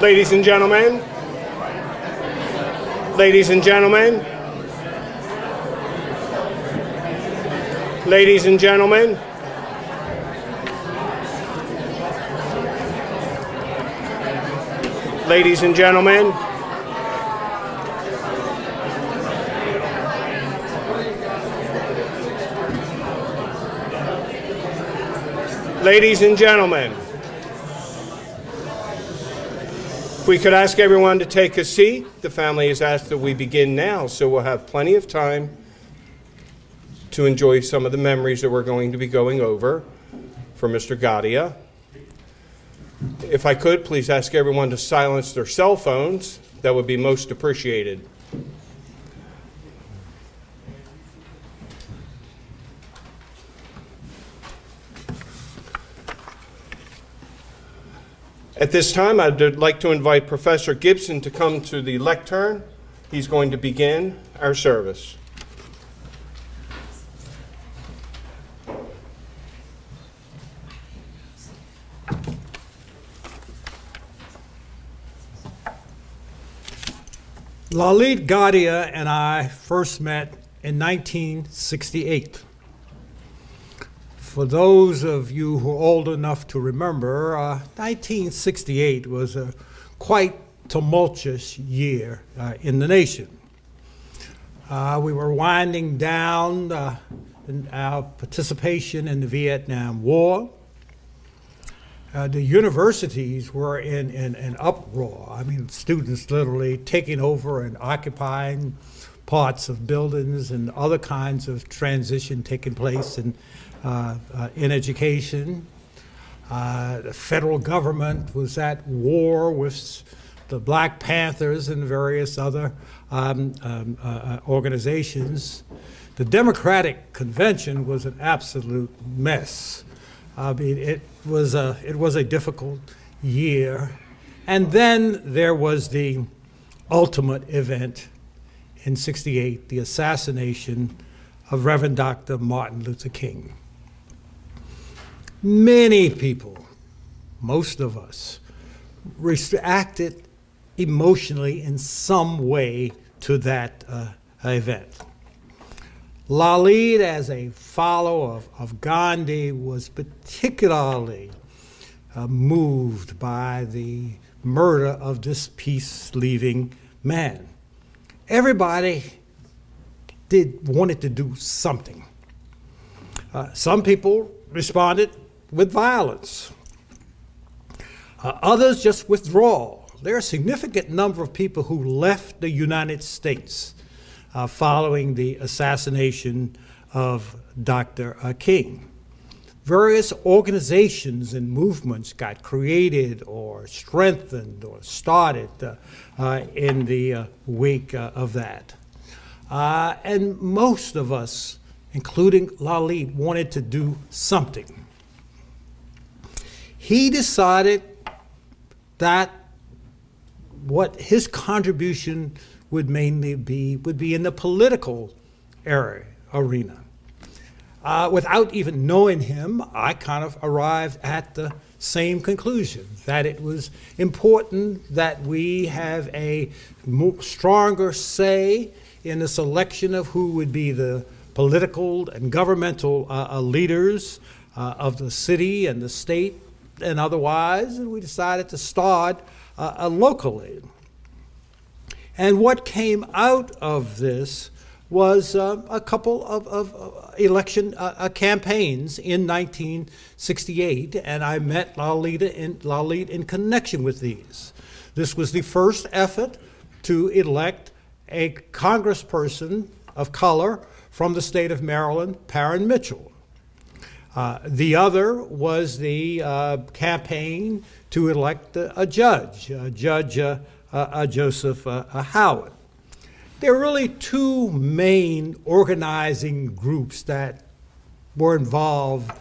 Ladies and gentlemen, ladies and gentlemen, ladies and gentlemen, ladies and gentlemen, ladies and gentlemen, if we could ask everyone to take a seat. The family has asked that we begin now, so we'll have plenty of time to enjoy some of the memories that we're going to be going over for Mr. Gadhia. If I could, please ask everyone to silence their cell phones. That would be most appreciated. At this time, I'd like to invite Professor Gibson to come to the lectern. He's going to begin our service. Lalit, Gadhia, and I first met in 1968. For those of you who are old enough to remember, 1968 was a quite tumultuous year in the nation. We were winding down in our participation in the Vietnam War. The universities were in an uproar. I mean, students literally taking over and occupying parts of buildings and other kinds of transition taking place in education. The federal government was at war with the Black Panthers and various other organizations. The Democratic Convention was an absolute mess. I mean, it was a difficult year. And then there was the ultimate event in '68, the assassination of Reverend Dr. Martin Luther King. Many people, most of us, reacted emotionally in some way to that event. Lalit, as a follower of Gandhi, was particularly moved by the murder of this peace-leaving man. Everybody wanted to do something. Some people responded with violence. Others just withdrawal. There are a significant number of people who left the United States following the assassination of Dr. King. Various organizations and movements got created or strengthened or started in the wake of that. And most of us, including Lalit, wanted to do something. He decided that what his contribution would mainly be in the political arena. Without even knowing him, I kind of arrived at the same conclusion, that it was important that we have a stronger say in the selection of who would be the political and governmental leaders of the city and the state and otherwise, and we decided to start locally. And what came out of this was a couple of election campaigns in 1968, and I met Lalit in connection with these. This was the first effort to elect a congressperson of color from the state of Maryland, Parren Mitchell. The other was the campaign to elect a judge, Judge Joseph Howard. There are really two main organizing groups that were involved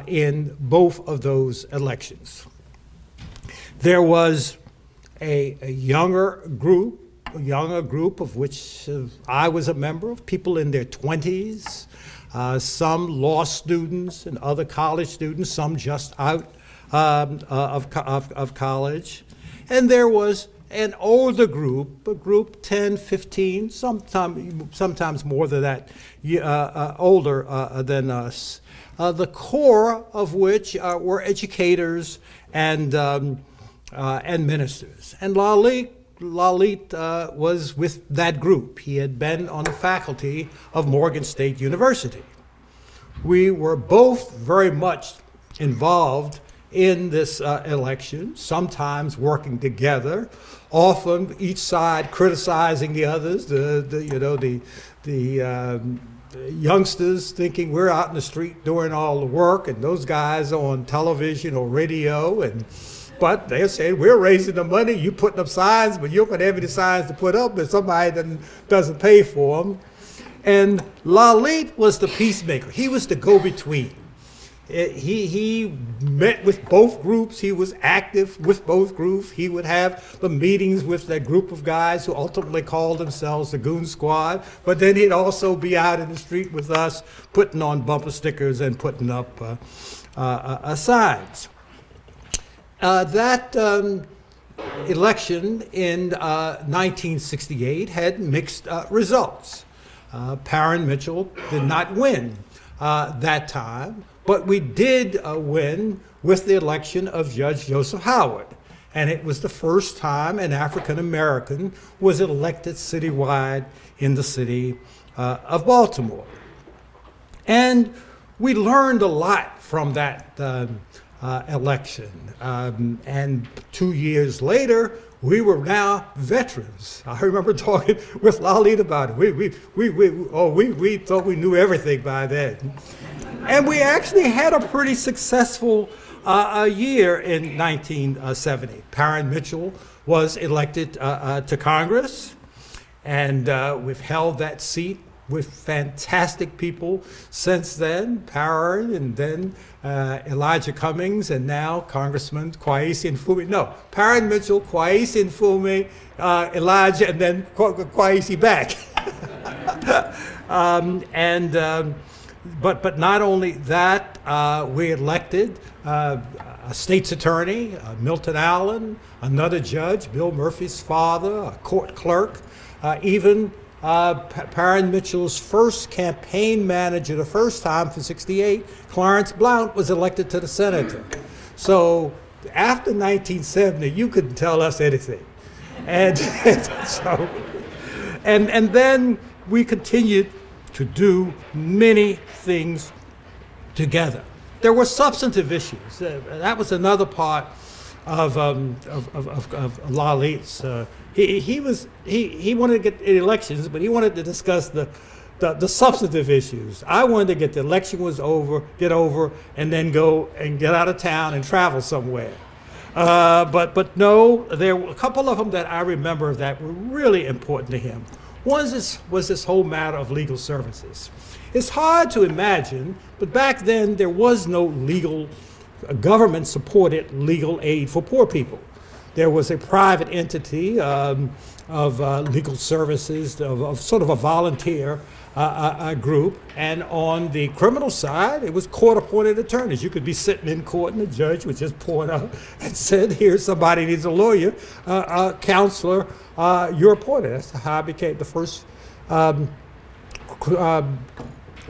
in both of those elections. There was a younger group of which I was a member of, people in their 20s, some law students and other college students, some just out of college. And there was an older group, a group 10, 15, sometimes more than that, older than us, the core of which were educators and ministers. And Lalit was with that group. He had been on the faculty of Morgan State University. We were both very much involved in this election, sometimes working together, often each side criticizing the others. The youngsters thinking we're out in the street doing all the work, and those guys on television or radio, but they're saying we're raising the money, you putting up signs, but you don't have any signs to put up, and somebody doesn't pay for them. And Lalit was the peacemaker. He was the go-between. He met with both groups. He was active with both groups. He would have the meetings with that group of guys who ultimately called themselves the Goon Squad. But then he'd also be out in the street with us, putting on bumper stickers and putting up signs. That election in 1968 had mixed results. Parren Mitchell did not win that time. But we did win with the election of Judge Joseph Howard. And it was the first time an African American was elected citywide in the city of Baltimore. And we learned a lot from that election. And 2 years later, we were now veterans. I remember talking with Lalit about it. We thought we knew everything by then. And we actually had a pretty successful year in 1970. Parren Mitchell was elected to Congress, and we've held that seat with fantastic people since then. Parren, and then Elijah Cummings, and now Congressman Kwesi Nfume. No, Parren Mitchell, Kwesi Nfume, Elijah, and then Kwesi back. But not only that, we elected a state's attorney, Milton Allen, another judge, Bill Murphy's father, a court clerk, even Parren Mitchell's first campaign manager, the first time for '68, Clarence Blount, was elected to the Senate. So after 1970, you couldn't tell us anything. And and then we continued to do many things together. There were substantive issues. That was another part of Lalit's. He wanted to get elections, but he wanted to discuss the substantive issues. I wanted to get the election get over, and then go and get out of town and travel somewhere. But no, there were a couple of them that I remember that were really important to him. One was this whole matter of legal services. It's hard to imagine, but back then there was no government-supported legal aid for poor people. There was a private entity of legal services, of sort of a volunteer group, and on the criminal side, it was court-appointed attorneys. You could be sitting in court, and the judge would just point out and said, "Here, somebody needs a lawyer, a counselor. You're appointed." That's how I became the first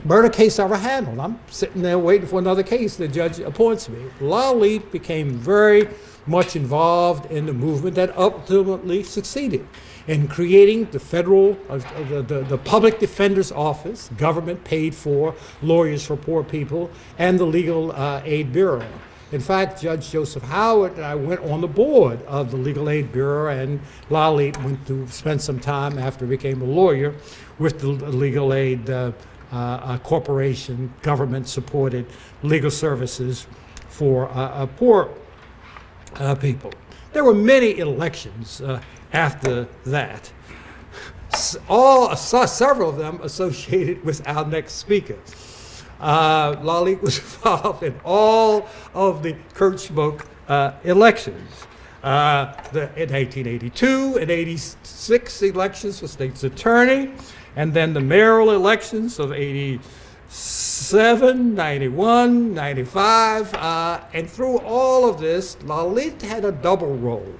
murder case I ever handled. I'm sitting there waiting for another case. The judge appoints me. Lalit became very much involved in the movement that ultimately succeeded in creating the federal, the public defender's office, government paid for lawyers for poor people, and the Legal Aid Bureau. In fact, Judge Joseph Howard and I went on the board of the Legal Aid Bureau, and Lalit went to spend some time after he became a lawyer with the Legal Aid Corporation, government-supported legal services for poor people. There were many elections after that, several of them associated with our next speaker. Lalit was involved in all of the Kurt Schmoke elections. In 1882 and 86 elections for state's attorney, and then the mayoral elections of 87, 91, 95, and through all of this, Lalit had a double role.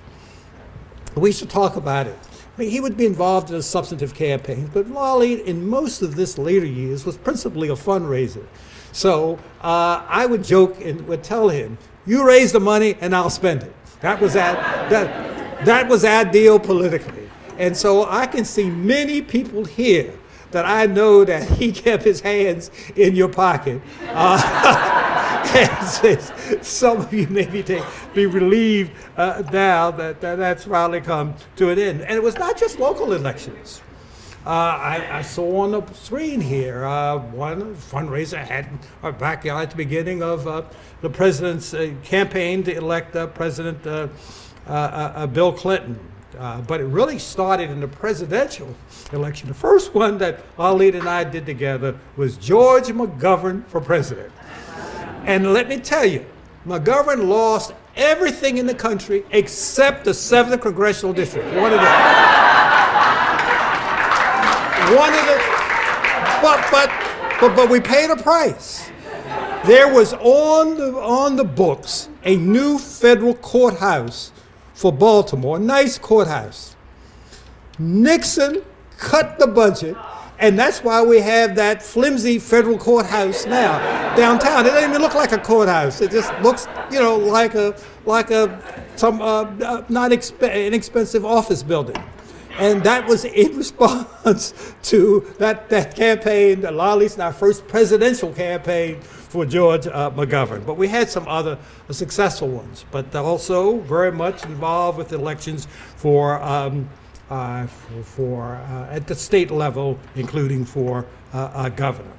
We used to talk about it. I mean, he would be involved in a substantive campaign, but Lalit, in most of this later years, was principally a fundraiser. So I would joke and would tell him, "You raise the money, and I'll spend it." That was that was our deal politically. And so I can see many people here that I know that he kept his hands in your pocket. And some of you maybe be relieved now that that's finally come to an end. And it was not just local elections. I saw on the screen here one fundraiser had in our backyard at the beginning of the president's campaign to elect President Bill Clinton. But it really started in the presidential election. The first one that Lalit and I did together was George McGovern for president. And let me tell you, McGovern lost everything in the country except the 7th Congressional District. But we paid a price. There was on the books a new federal courthouse for Baltimore, a nice courthouse. Nixon cut the budget, and that's why we have that flimsy federal courthouse now downtown. It doesn't even look like a courthouse. It just looks, like an inexpensive office building. And that was in response to that campaign, Lalit's our first presidential campaign for George McGovern. But we had some other successful ones, but also very much involved with elections for at the state level, including for governor.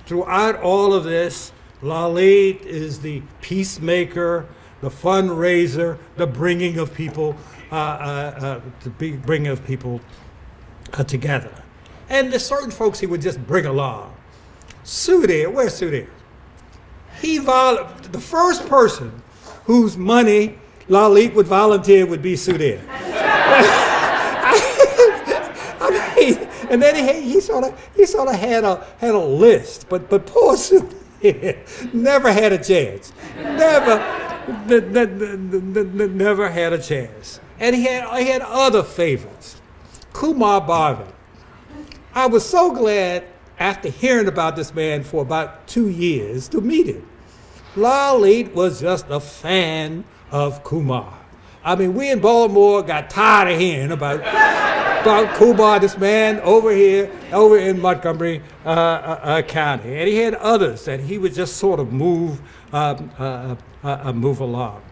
Throughout all of this, Lalit is the peacemaker, the fundraiser, the bringing of people together. And there's certain folks he would just bring along. Sudhir, where's Sudhir? The first person whose money Lalit would volunteer would be Sudhir. And then he sort of had a list, but poor Sudhir never had a chance. Never had a chance. And he had other favorites. Kumar Bhargava. I was so glad after hearing about this man for about 2 years to meet him. Lalit was just a fan of Kumar. I mean, we in Baltimore got tired of hearing about Kumar, this man over in Montgomery County. And he had others that he would just sort of move along.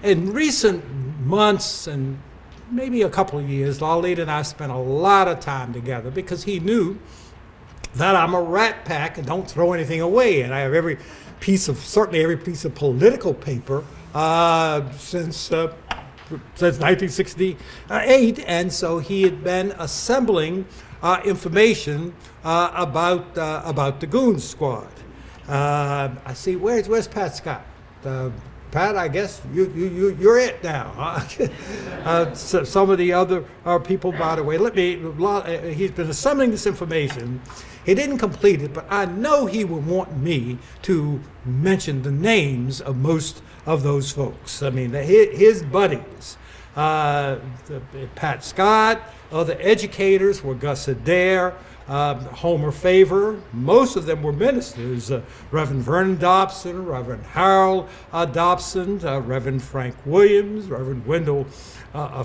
In recent months and maybe a couple of years, Lalit and I spent a lot of time together because he knew that I'm a rat pack and don't throw anything away. And I have certainly every piece of political paper since 1968. And so he had been assembling information about the Goon Squad. I see, where's Pat Scott? Pat, I guess you're it now. So some of the other people, by the way, he's been assembling this information. He didn't complete it, but I know he would want me to mention the names of most of those folks. I mean, his buddies, Pat Scott, other educators were Gus Adair, Homer Favor. Most of them were ministers. Reverend Vernon Dobson, Reverend Harold Dobson, Reverend Frank Williams, Reverend Wendell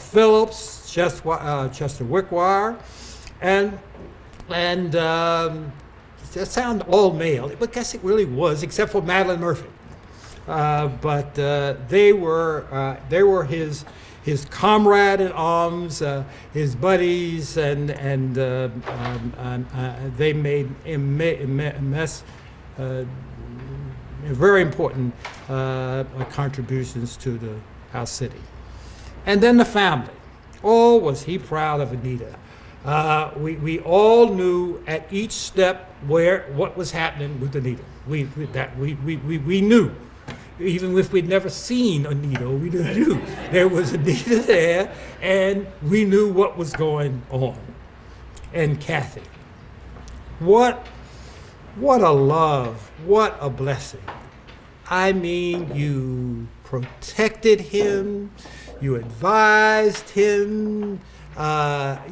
Phillips, Chester Wickwire, and that sound all male, but I guess it really was, except for Madeline Murphy. But they were his comrade in arms, his buddies, and they made very important contributions to our city. And then the family. Oh, was he proud of Anita. We all knew at each step what was happening with Anita. We knew. Even if we'd never seen Anita, we knew there was Anita there, and we knew what was going on. And Kathy, what a love, what a blessing. I mean, you protected him, You advised him.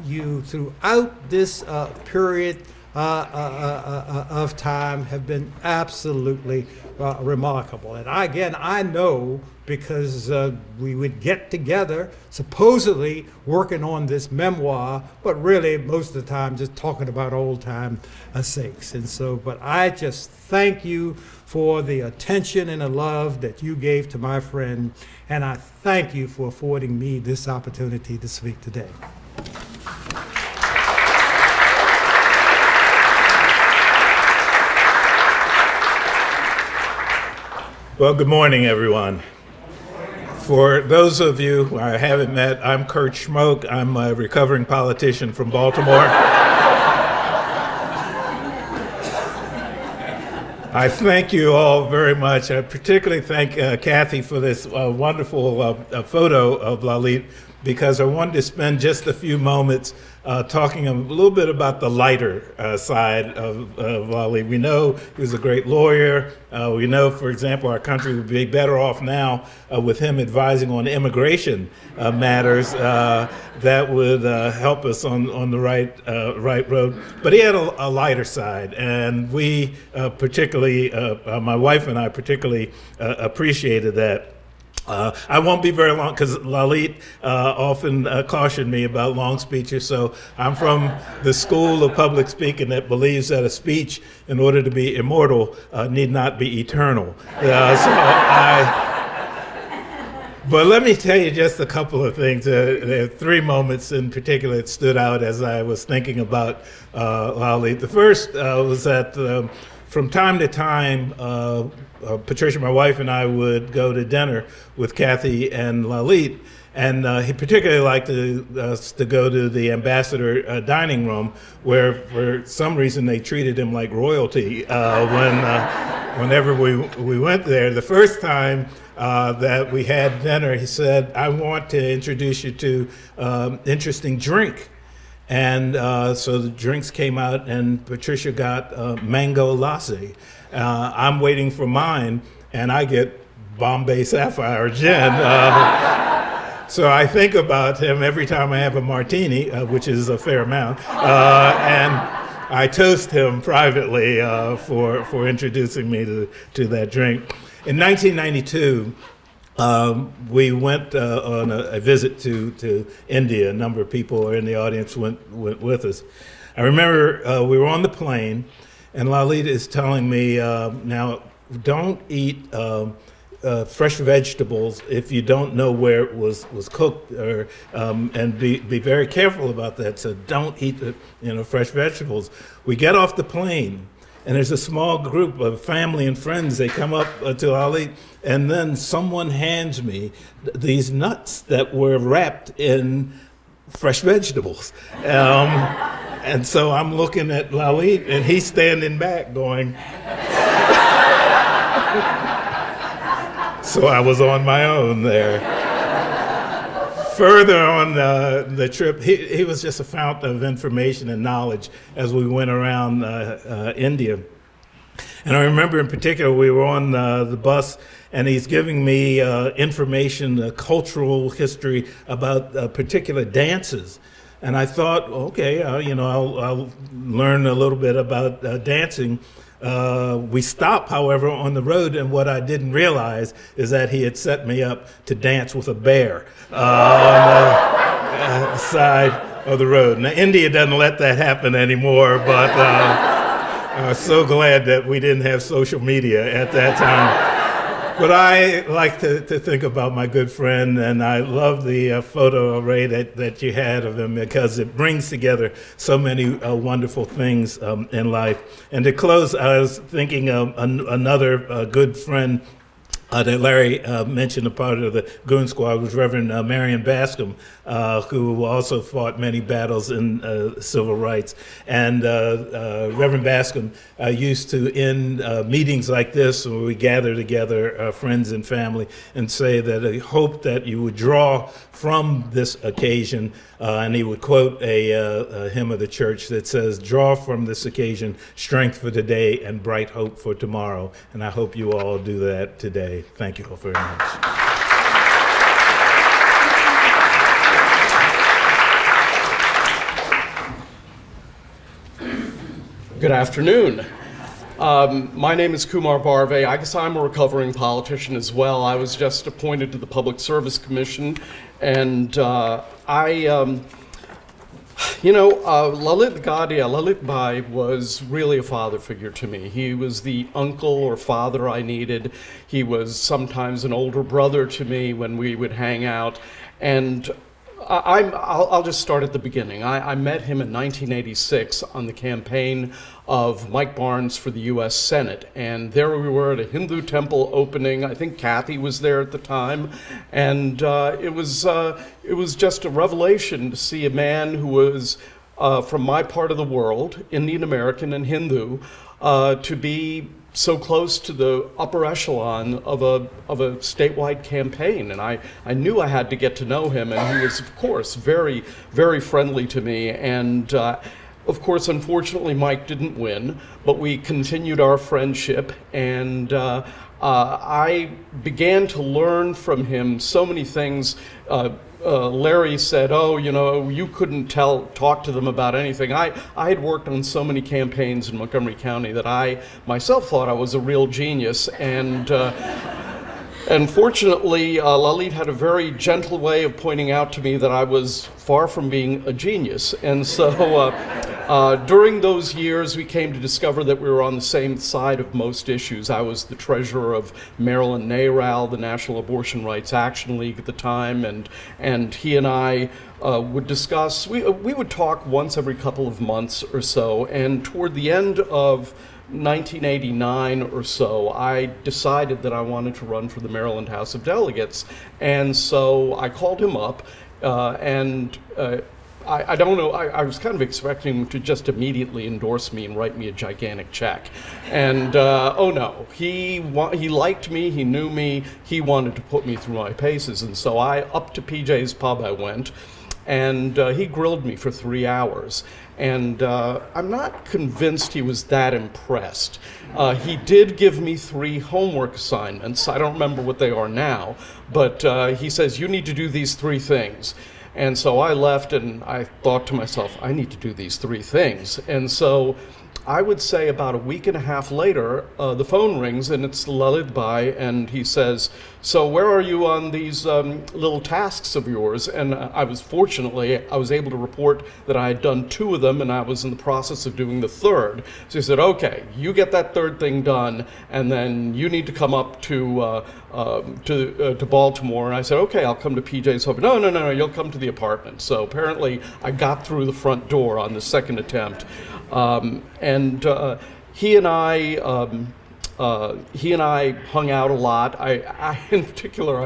You, throughout this period of time, have been absolutely remarkable. And I know because we would get together, supposedly working on this memoir, but really most of the time just talking about old time sakes. And so, but I just thank you for the attention and the love that you gave to my friend, and I thank you for affording me this opportunity to speak today. Well, good morning, everyone. For those of you who I haven't met, I'm Kurt Schmoke. I'm a recovering politician from Baltimore. I thank you all very much. I particularly thank Kathy for this wonderful photo of Lalit, because I wanted to spend just a few moments talking a little bit about the lighter side of Lalit. We know he was a great lawyer. We know, for example, our country would be better off now with him advising on immigration matters that would help us on the right road. But he had a lighter side, and we particularly, my wife and I particularly appreciated that. I won't be very long because Lalit often cautioned me about long speeches. So I'm from the school of public speaking that believes that a speech, in order to be immortal, need not be eternal. But let me tell you just a couple of things. There are three moments in particular that stood out as I was thinking about Lalit. The first was that from time to time, Patricia, my wife, and I would go to dinner with Kathy and Lalit, and he particularly liked us to go to the ambassador dining room, where for some reason they treated him like royalty whenever we went there. The first time that we had dinner, he said, "I want to introduce you to interesting drink." And so the drinks came out, and Patricia got mango lassi. I'm waiting for mine, and I get Bombay Sapphire gin. So I think about him every time I have a martini, which is a fair amount, and I toast him privately for introducing me to that drink. In 1992, we went on a visit to India. A number of people in the audience went with us. I remember we were on the plane, and Lalit is telling me, now, don't eat fresh vegetables if you don't know where it was cooked, or and be very careful about that. So don't eat fresh vegetables. We get off the plane, and there's a small group of family and friends. They come up to Lalit, and then someone hands me these nuts that were wrapped in fresh vegetables. And so I'm looking at Lalit, and he's standing back going. So I was on my own there. Further on the trip, he was just a fountain of information and knowledge as we went around India. And I remember in particular, we were on the bus, and he's giving me information, cultural history about particular dances. And I thought, okay, I'll learn a little bit about dancing. We stopped, however, on the road, and what I didn't realize is that he had set me up to dance with a bear on the side of the road. Now, India doesn't let that happen anymore, but I'm so glad that we didn't have social media at that time. But I like to think about my good friend, and I love the photo array that you had of him, because it brings together so many wonderful things in life. And to close, I was thinking of another good friend that Larry mentioned, a part of the Goon Squad, was Reverend Marion Bascom, who also fought many battles in civil rights. And Reverend Bascom used to end meetings like this, where we gather together, friends and family, and say that I hope that you would draw from this occasion, and he would quote a hymn of the church that says, "Draw from this occasion strength for today and bright hope for tomorrow." And I hope you all do that today. Thank you all very much. Good afternoon. My name is Kumar Barve. I guess I'm a recovering politician as well. I was just appointed to the Public Service Commission, and Lalit Bhai was really a father figure to me. He was the uncle or father I needed. He was sometimes an older brother to me when we would hang out, and I'll just start at the beginning. I met him in 1986 on the campaign of Mike Barnes for the U.S. Senate, and there we were at a Hindu temple opening. I think Kathy was there at the time, and it was just a revelation to see a man who was from my part of the world, Indian American and Hindu, to be so close to the upper echelon of a statewide campaign. And I knew I had to get to know him, and he was, of course, very, very friendly to me. And of course, unfortunately, Mike didn't win, but we continued our friendship, and I began to learn from him so many things. Larry said, "Oh, you couldn't talk to them about anything." I had worked on so many campaigns in Montgomery County that I myself thought I was a real genius, and fortunately, Lalit had a very gentle way of pointing out to me that I was far from being a genius. And so during those years, we came to discover that we were on the same side of most issues. I was the treasurer of Maryland NARAL, the National Abortion Rights Action League at the time, and he and I would discuss, we would talk once every couple of months or so, and toward the end of 1989 or so, I decided that I wanted to run for the Maryland House of Delegates. And so I called him up, and I don't know, I was kind of expecting him to just immediately endorse me and write me a gigantic check. And oh no, he liked me, he knew me, he wanted to put me through my paces. And so up to PJ's Pub I went, and he grilled me for 3 hours. And I'm not convinced he was that impressed. He did give me 3 homework assignments. I don't remember what they are now, but he says, "You need to do these 3 things." And so I left, and I thought to myself, I need to do these 3 things. And so I would say about a week and a half later, the phone rings, and it's Lalit Bhai, and he says, "So where are you on these little tasks of yours?" And I was able to report that I had done 2 of them, and I was in the process of doing the 3rd. So he said, "Okay, you get that 3rd thing done, and then you need to come up to Baltimore." And I said, "Okay, I'll come to PJ's home." No, you'll come to the apartment. So apparently I got through the front door on the 2nd attempt. He and I hung out a lot. I in particular,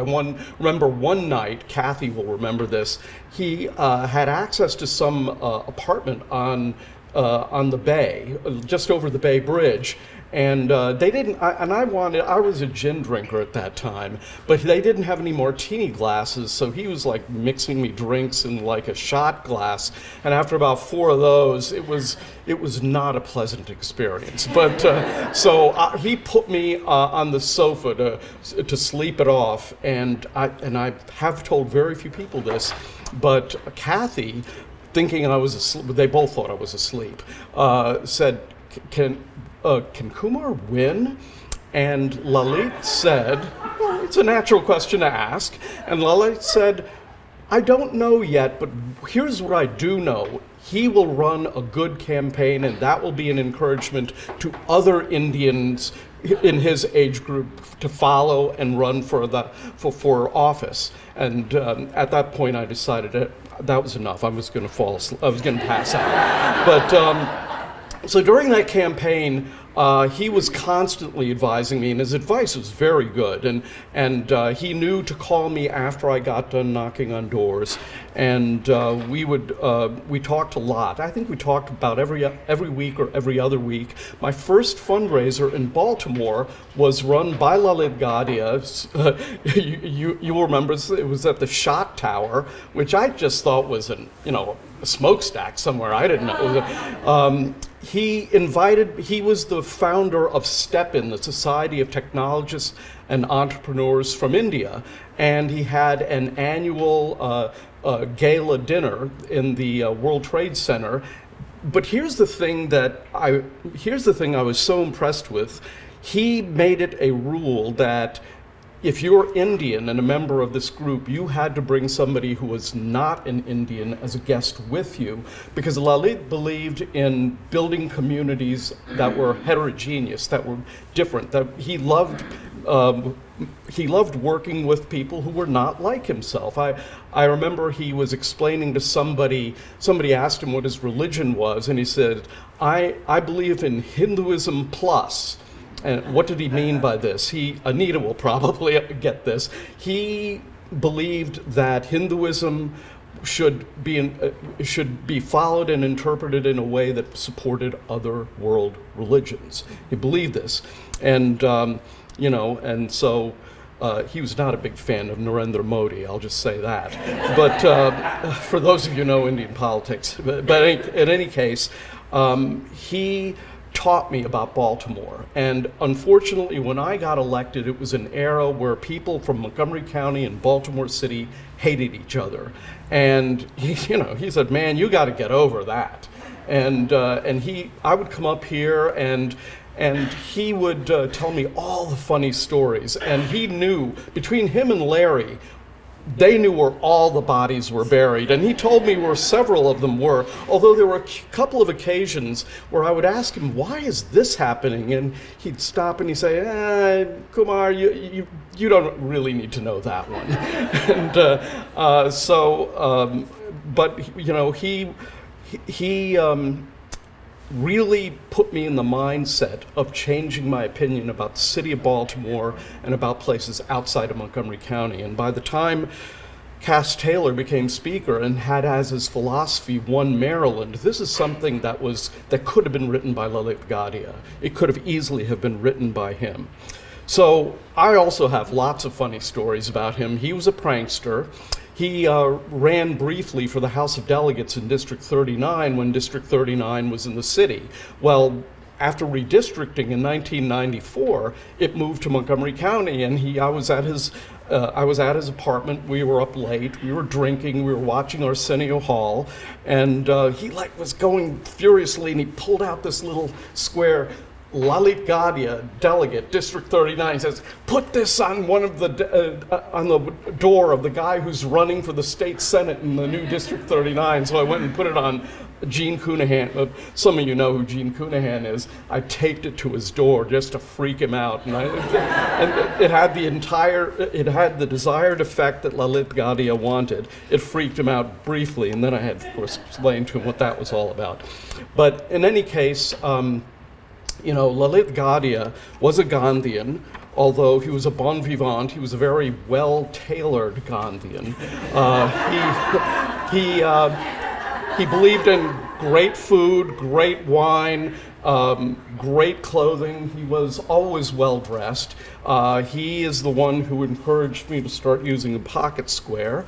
remember one night, Kathy will remember this, he had access to some apartment on the bay, just over the Bay Bridge. And they didn't, I was a gin drinker at that time, but they didn't have any martini glasses, so he was like mixing me drinks in like a shot glass. And after about 4 of those, it was not a pleasant experience. But so he put me on the sofa to sleep it off. And I have told very few people this, but Kathy, thinking I was asleep, they both thought I was asleep, said, Can Kumar win? And Lalit said, well, it's a natural question to ask. And Lalit said, I don't know yet, but here's what I do know. He will run a good campaign, and that will be an encouragement to other Indians in his age group to follow and run for office. And at that point, I decided that was enough. I was going to fall asleep. I was going to pass out. But so during that campaign, he was constantly advising me, and his advice was very good. And he knew to call me after I got done knocking on doors, and we talked a lot. I think we talked about every week or every other week. My first fundraiser in Baltimore was run by Lalit Gadhia. You will remember it was at the Shot Tower, which I just thought was a smokestack somewhere. I didn't know. He was the founder of STEPIN, the Society of Technologists and Entrepreneurs from India, and he had an annual gala dinner in the World Trade Center But here's the thing I was so impressed with. He made it a rule that if you're Indian and a member of this group, you had to bring somebody who was not an Indian as a guest with you, because Lalit believed in building communities that were heterogeneous, that were different, that he loved working with people who were not like himself. I remember he was explaining to somebody asked him what his religion was, and he said, I believe in Hinduism plus. And what did he mean by this? Anita will probably get this. He believed that Hinduism should be followed and interpreted in a way that supported other world religions. He believed this, and so he was not a big fan of Narendra Modi. I'll just say that. But for those of you who know Indian politics, but in any case, he taught me about Baltimore. And unfortunately, when I got elected, it was an era where people from Montgomery County and Baltimore City hated each other. And he said, "Man, you got to get over that." And I would come up here and he would tell me all the funny stories. And he knew, between him and Larry, they knew where all the bodies were buried, and he told me where several of them were, although there were a couple of occasions where I would ask him, "Why is this happening?" And he'd stop and he'd say, "Kumar, you don't really need to know that one." But he really put me in the mindset of changing my opinion about the city of Baltimore and about places outside of Montgomery County. And by the time Cass Taylor became speaker and had as his philosophy One Maryland, this is something that could have been written by Lalit Gadhia. It could have easily have been written by him. So I also have lots of funny stories about him. He was a prankster. He ran briefly for the House of Delegates in District 39 when District 39 was in the city. Well, after redistricting in 1994, it moved to Montgomery County, and I was at his apartment. We were up late. We were drinking. We were watching Arsenio Hall, and he was going furiously, and he pulled out this little square. Lalit Gadhia, delegate, District 39, says, "Put this on on the door of the guy who's running for the state senate in the new District 39." So I went and put it on Gene Cunahan. Some of you know who Gene Cunahan is. I taped it to his door just to freak him out, and it had the desired effect that Lalit Gadhia wanted. It freaked him out briefly, and then I had, of course, explained to him what that was all about. But in any case, Lalit Gadhia was a Gandhian, although he was a bon vivant. He was a very well-tailored Gandhian. He believed in great food, great wine, great clothing. He was always well-dressed. He is the one who encouraged me to start using a pocket square,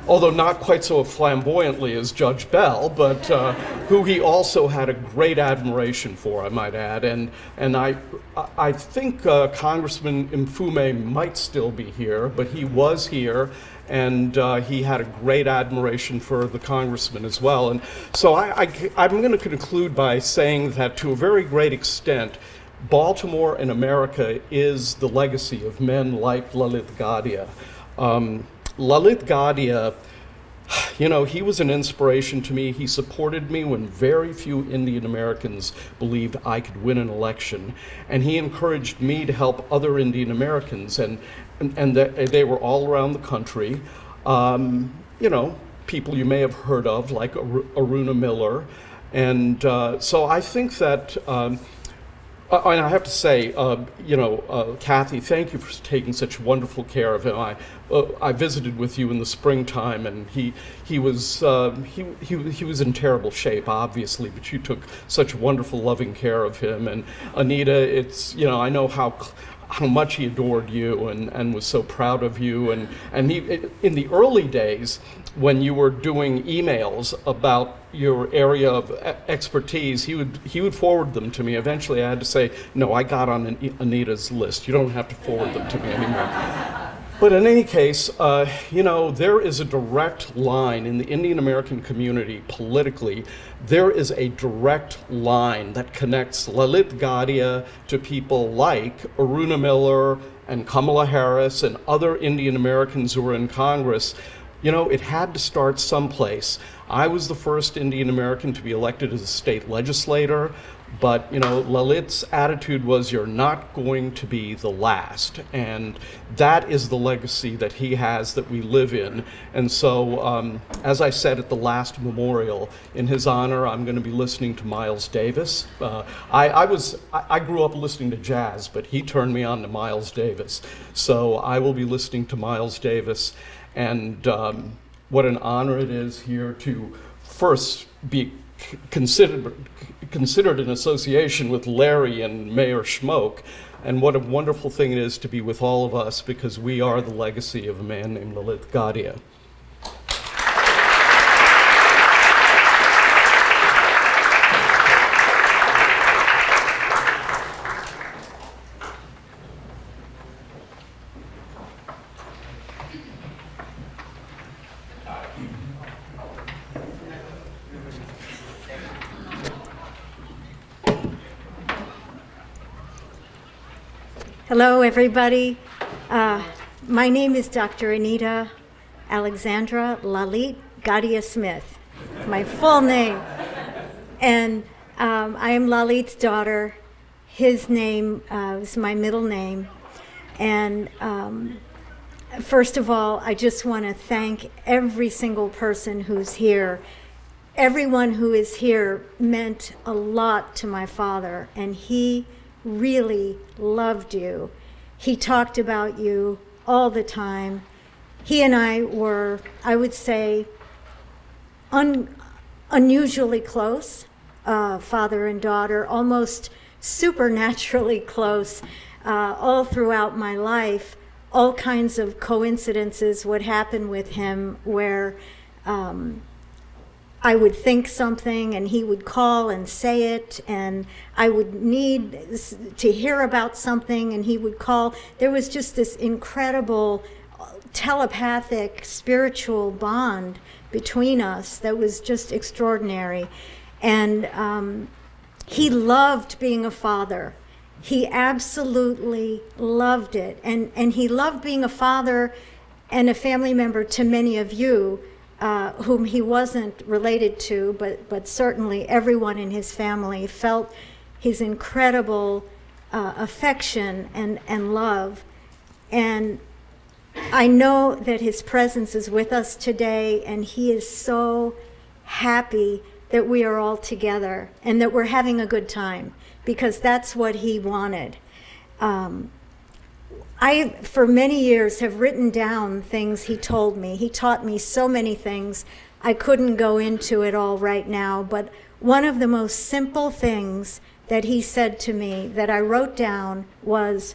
although not quite so flamboyantly as Judge Bell, but who he also had a great admiration for, I might add. And I think Congressman Mfume might still be here, but he was here, and he had a great admiration for the congressman as well. And so I'm going to conclude by saying that to a very great extent, Baltimore in America is the legacy of men like Lalit Gadhia. Lalit Gadhia, he was an inspiration to me. He supported me when very few Indian Americans believed I could win an election. And he encouraged me to help other Indian Americans. And they were all around the country. People you may have heard of, like Aruna Miller. And so I think that, and I have to say, Kathy, thank you for taking such wonderful care of him. I visited with you in the springtime, and he was in terrible shape, obviously, but you took such wonderful, loving care of him. And Anita, I know how much he adored you and was so proud of you. And he, in the early days, when you were doing emails about your area of expertise, he would forward them to me. Eventually I had to say, "No, I got on Anita's list. You don't have to forward them to me anymore." But in any case, there is a direct line in the Indian American community politically. There is a direct line that connects Lalit Gadhia to people like Aruna Miller and Kamala Harris and other Indian Americans who were in Congress. It had to start someplace. I was the first Indian American to be elected as a state legislator, but Lalit's attitude was, you're not going to be the last. And that is the legacy that he has, that we live in. And so, as I said at the last memorial, in his honor, I'm going to be listening to Miles Davis. I grew up listening to jazz, but he turned me on to Miles Davis. So I will be listening to Miles Davis. And what an honor it is here to first be considered in association with Larry and Mayor Schmoke, and what a wonderful thing it is to be with all of us, because we are the legacy of a man named Lalit Gadhia. Hello, everybody. My name is Dr. Anita Alexandra Lalit Gadhia-Smith, my full name. And I am Lalit's daughter. His name is my middle name. And first of all, I just want to thank every single person who's here. Everyone who is here meant a lot to my father, and he really loved you. He talked about you all the time. He and I were, I would say, unusually close, father and daughter, almost supernaturally close, all throughout my life. All kinds of coincidences would happen with him where I would think something and he would call and say it, and I would need to hear about something and he would call. There was just this incredible telepathic spiritual bond between us that was just extraordinary. And he loved being a father. He absolutely loved it. And he loved being a father and a family member to many of you, whom he wasn't related to, but certainly everyone in his family felt his incredible affection and love. And I know that his presence is with us today, and he is so happy that we are all together and that we're having a good time, because that's what he wanted. I, for many years, have written down things he told me. He taught me so many things. I couldn't go into it all right now, but one of the most simple things that he said to me that I wrote down was,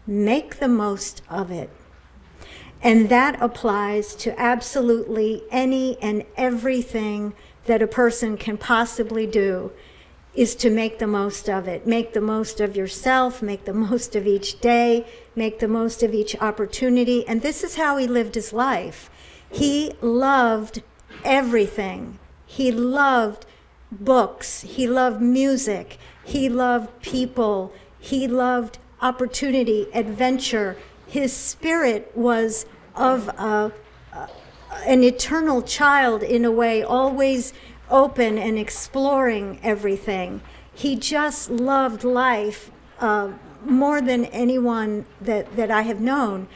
make the most of it. And that applies to absolutely any and everything that a person can possibly do, is to make the most of it. Make the most of yourself, make the most of each day, make the most of each opportunity. And this is how he lived his life. He loved everything. He loved books. He loved music. He loved people. He loved opportunity, adventure. His spirit was of an eternal child in a way, always open and exploring everything. He just loved life more than anyone that I have known.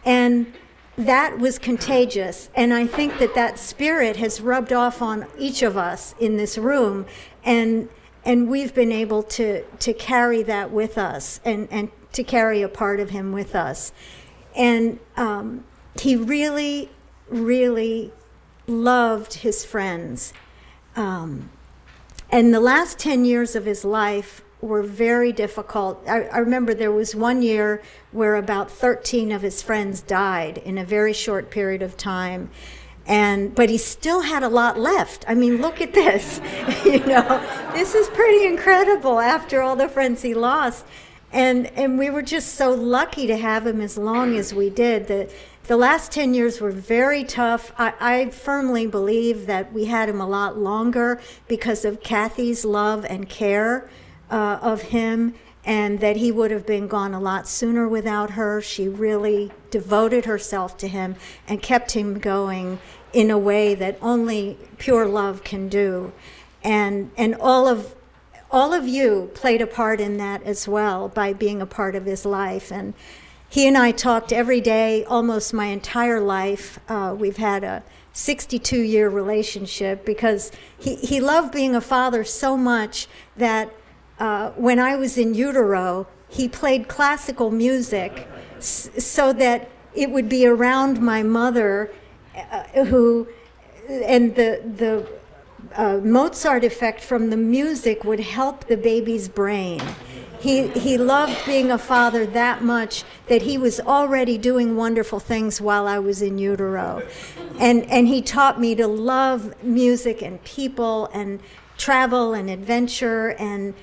And that was contagious. And I think that spirit has rubbed off on each of us in this room. And we've been able to carry that with us and to carry a part of him with us. And he really, really loved his friends. And the last 10 years of his life were very difficult. I remember there was one year where about 13 of his friends died in a very short period of time. But he still had a lot left. I mean, look at this. This is pretty incredible after all the friends he lost. And we were just so lucky to have him as long as we did. The last 10 years were very tough. I firmly believe that we had him a lot longer because of Kathy's love and care of him, and that he would have been gone a lot sooner without her. She really devoted herself to him and kept him going in a way that only pure love can do. And all of you played a part in that as well by being a part of his life. And he and I talked every day, almost my entire life. We've had a 62-year relationship because he loved being a father so much that when I was in utero, he played classical music so that it would be around my mother, and the Mozart effect from the music would help the baby's brain. He loved being a father that much that he was already doing wonderful things while I was in utero. And he taught me to love music and people and travel and adventure and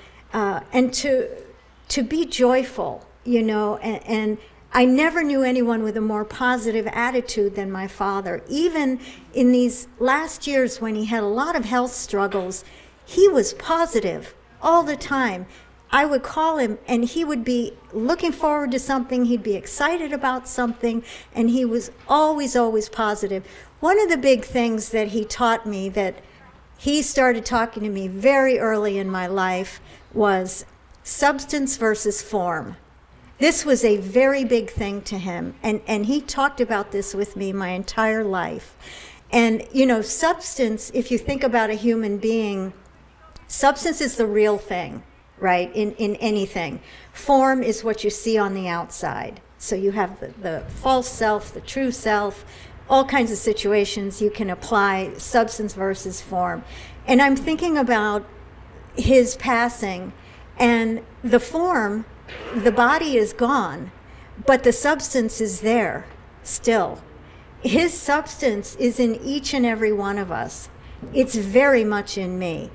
to be joyful, and I never knew anyone with a more positive attitude than my father. Even in these last years when he had a lot of health struggles, he was positive all the time. I would call him and he would be looking forward to something, he'd be excited about something, and he was always, always positive. One of the big things that he taught me, that he started talking to me very early in my life, was substance versus form. This was a very big thing to him, and he talked about this with me my entire life. And, substance, if you think about a human being, substance is the real thing, right, in anything. Form is what you see on the outside. So you have the false self, the true self, all kinds of situations you can apply substance versus form. And I'm thinking about his passing, and the form, the body is gone, but the substance is there still. His substance is in each and every one of us. It's very much in me,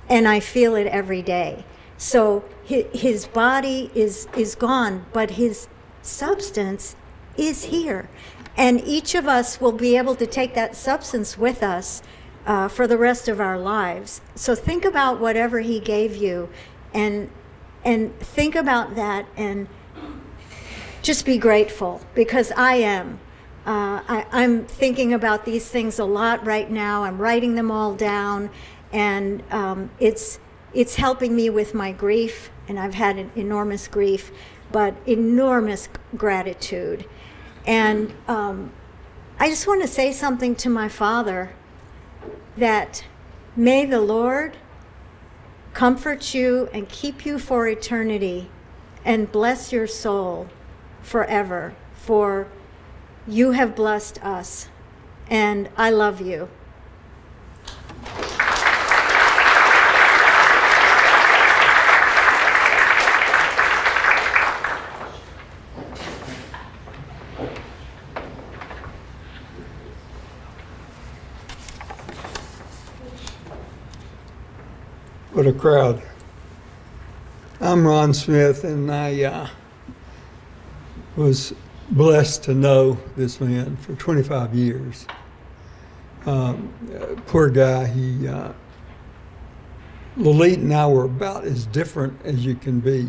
and I feel it every day. So his body is gone, but his substance is here. And each of us will be able to take that substance with us for the rest of our lives. So think about whatever he gave you, and think about that, and just be grateful, because I am. I'm thinking about these things a lot right now. I'm writing them all down, and it's helping me with my grief, and I've had an enormous grief, but enormous gratitude. And I just want to say something to my father, that may the Lord comfort you and keep you for eternity and bless your soul forever, for you have blessed us, and I love you. What a crowd. I'm Ron Smith, and I was blessed to know this man for 25 years. Poor guy. Lalit and I were about as different as you can be.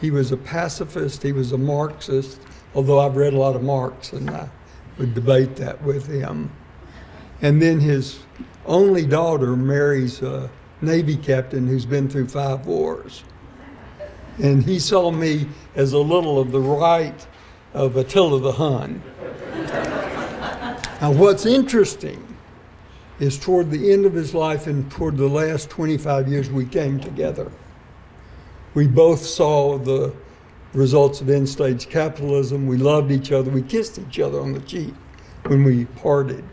He was a pacifist, he was a Marxist, although I've read a lot of Marx, and I would debate that with him. And then his only daughter marries a Navy captain who's been through 5 wars. And he saw me as a little of the right of Attila the Hun. Now, what's interesting is toward the end of his life and toward the last 25 years, we came together. We both saw the results of end-stage capitalism. We loved each other. We kissed each other on the cheek when we parted.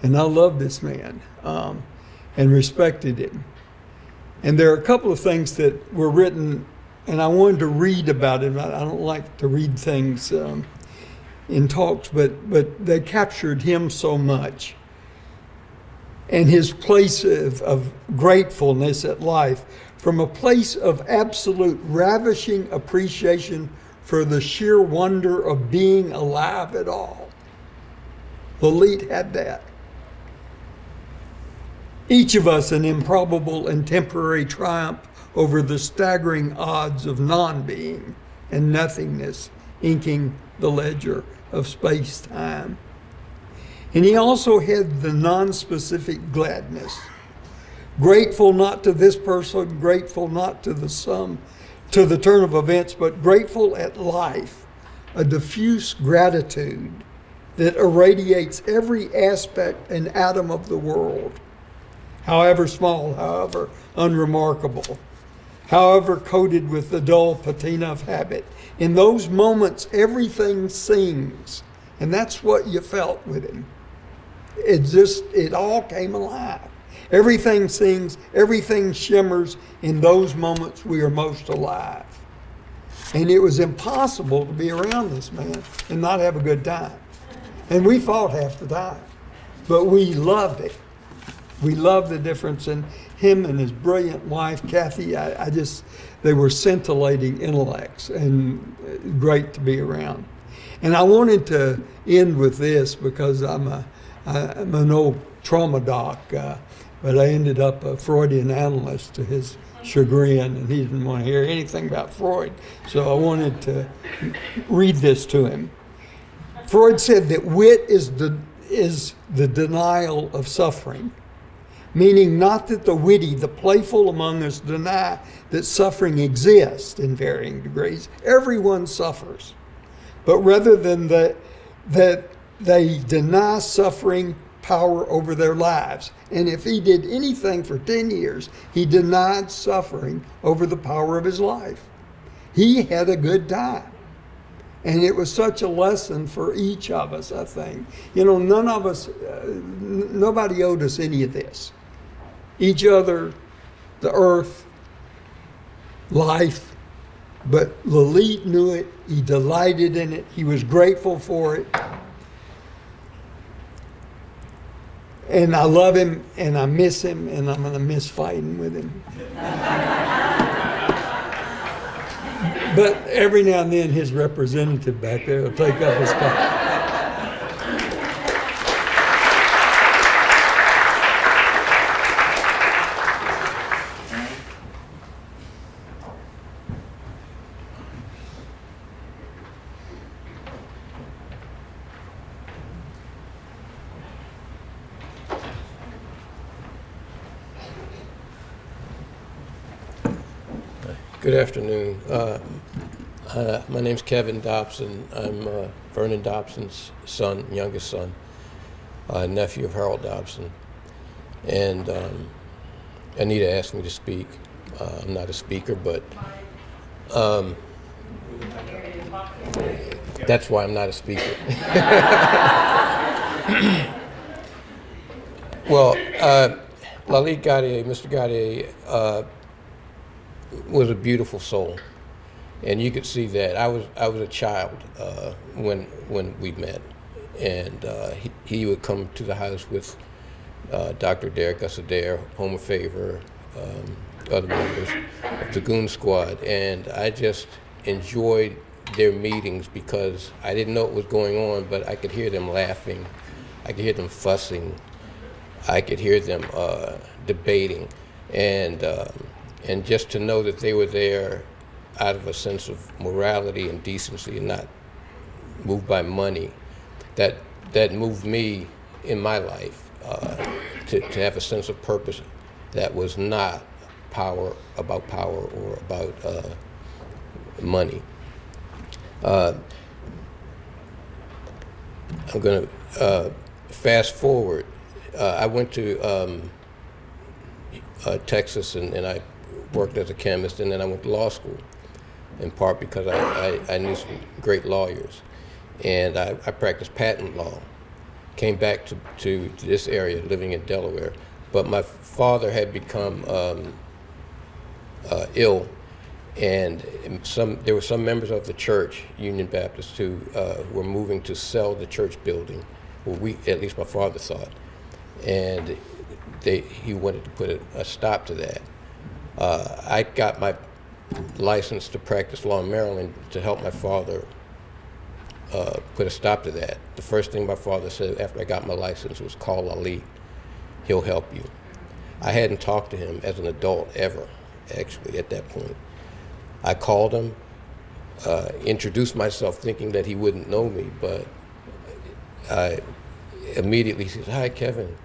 And I loved this man and respected him. And there are a couple of things that were written, and I wanted to read about him. I don't like to read things in talks, but they captured him so much. and his place of gratefulness at life from a place of absolute ravishing appreciation for the sheer wonder of being alive at all. Lalit had that. Each of us an improbable and temporary triumph over the staggering odds of non-being and nothingness inking the ledger of space-time. And he also had the non-specific gladness, grateful not to this person, grateful not to the turn of events, but grateful at life, a diffuse gratitude that irradiates every aspect and atom of the world, however small, however unremarkable, however coated with the dull patina of habit. In those moments, everything sings, and that's what you felt with him. It all came alive. Everything sings, everything shimmers. In those moments, we are most alive. And it was impossible to be around this man and not have a good time. And we fought half the time, but we loved it. We loved the difference in him and his brilliant wife, Kathy. They were scintillating intellects and great to be around. And I wanted to end with this because I'm an old trauma doc, but I ended up a Freudian analyst to his chagrin, and he didn't want to hear anything about Freud. So I wanted to read this to him. Freud said that wit is the denial of suffering, meaning not that the witty, the playful among us deny that suffering exists in varying degrees. Everyone suffers. But rather than that they deny suffering power over their lives. And if he did anything for 10 years, he denied suffering over the power of his life. He had a good time. And it was such a lesson for each of us, I think. You know, none of us, nobody owed us any of this. Each other, the earth, life. But Lalit knew it. He delighted in it. He was grateful for it. And I love him, and I miss him, and I'm going to miss fighting with him. But every now and then, his representative back there will take up his fight. Good afternoon. My name's Kevin Dobson. I'm Vernon Dobson's son, youngest son, nephew of Harold Dobson. And Anita asked me to speak. I'm not a speaker, but that's why I'm not a speaker. Well, Lalit Gadhia, Mr. Gadhia, was a beautiful soul, and you could see that. I was a child when we met, and he would come to the house with Dr. Derek Adair, Homer Favor, other members of the Goon Squad, and I just enjoyed their meetings because I didn't know what was going on, but I could hear them laughing, I could hear them fussing, I could hear them debating, and just to know that they were there out of a sense of morality and decency and not moved by money, that moved me in my life to have a sense of purpose that was not about power or about money. I'm going to fast forward. I went to Texas and I worked as a chemist, and then I went to law school, in part because I knew some great lawyers. And I practiced patent law. Came back to this area, living in Delaware. But my father had become ill, and there were some members of the church, Union Baptist, who were moving to sell the church building, at least my father thought. And he wanted to put a stop to that. I got my license to practice law in Maryland to help my father put a stop to that. The first thing my father said after I got my license was, call Lalit. He'll help you. I hadn't talked to him as an adult ever, actually, at that point. I called him, introduced myself thinking that he wouldn't know me, but I immediately said, hi, Kevin.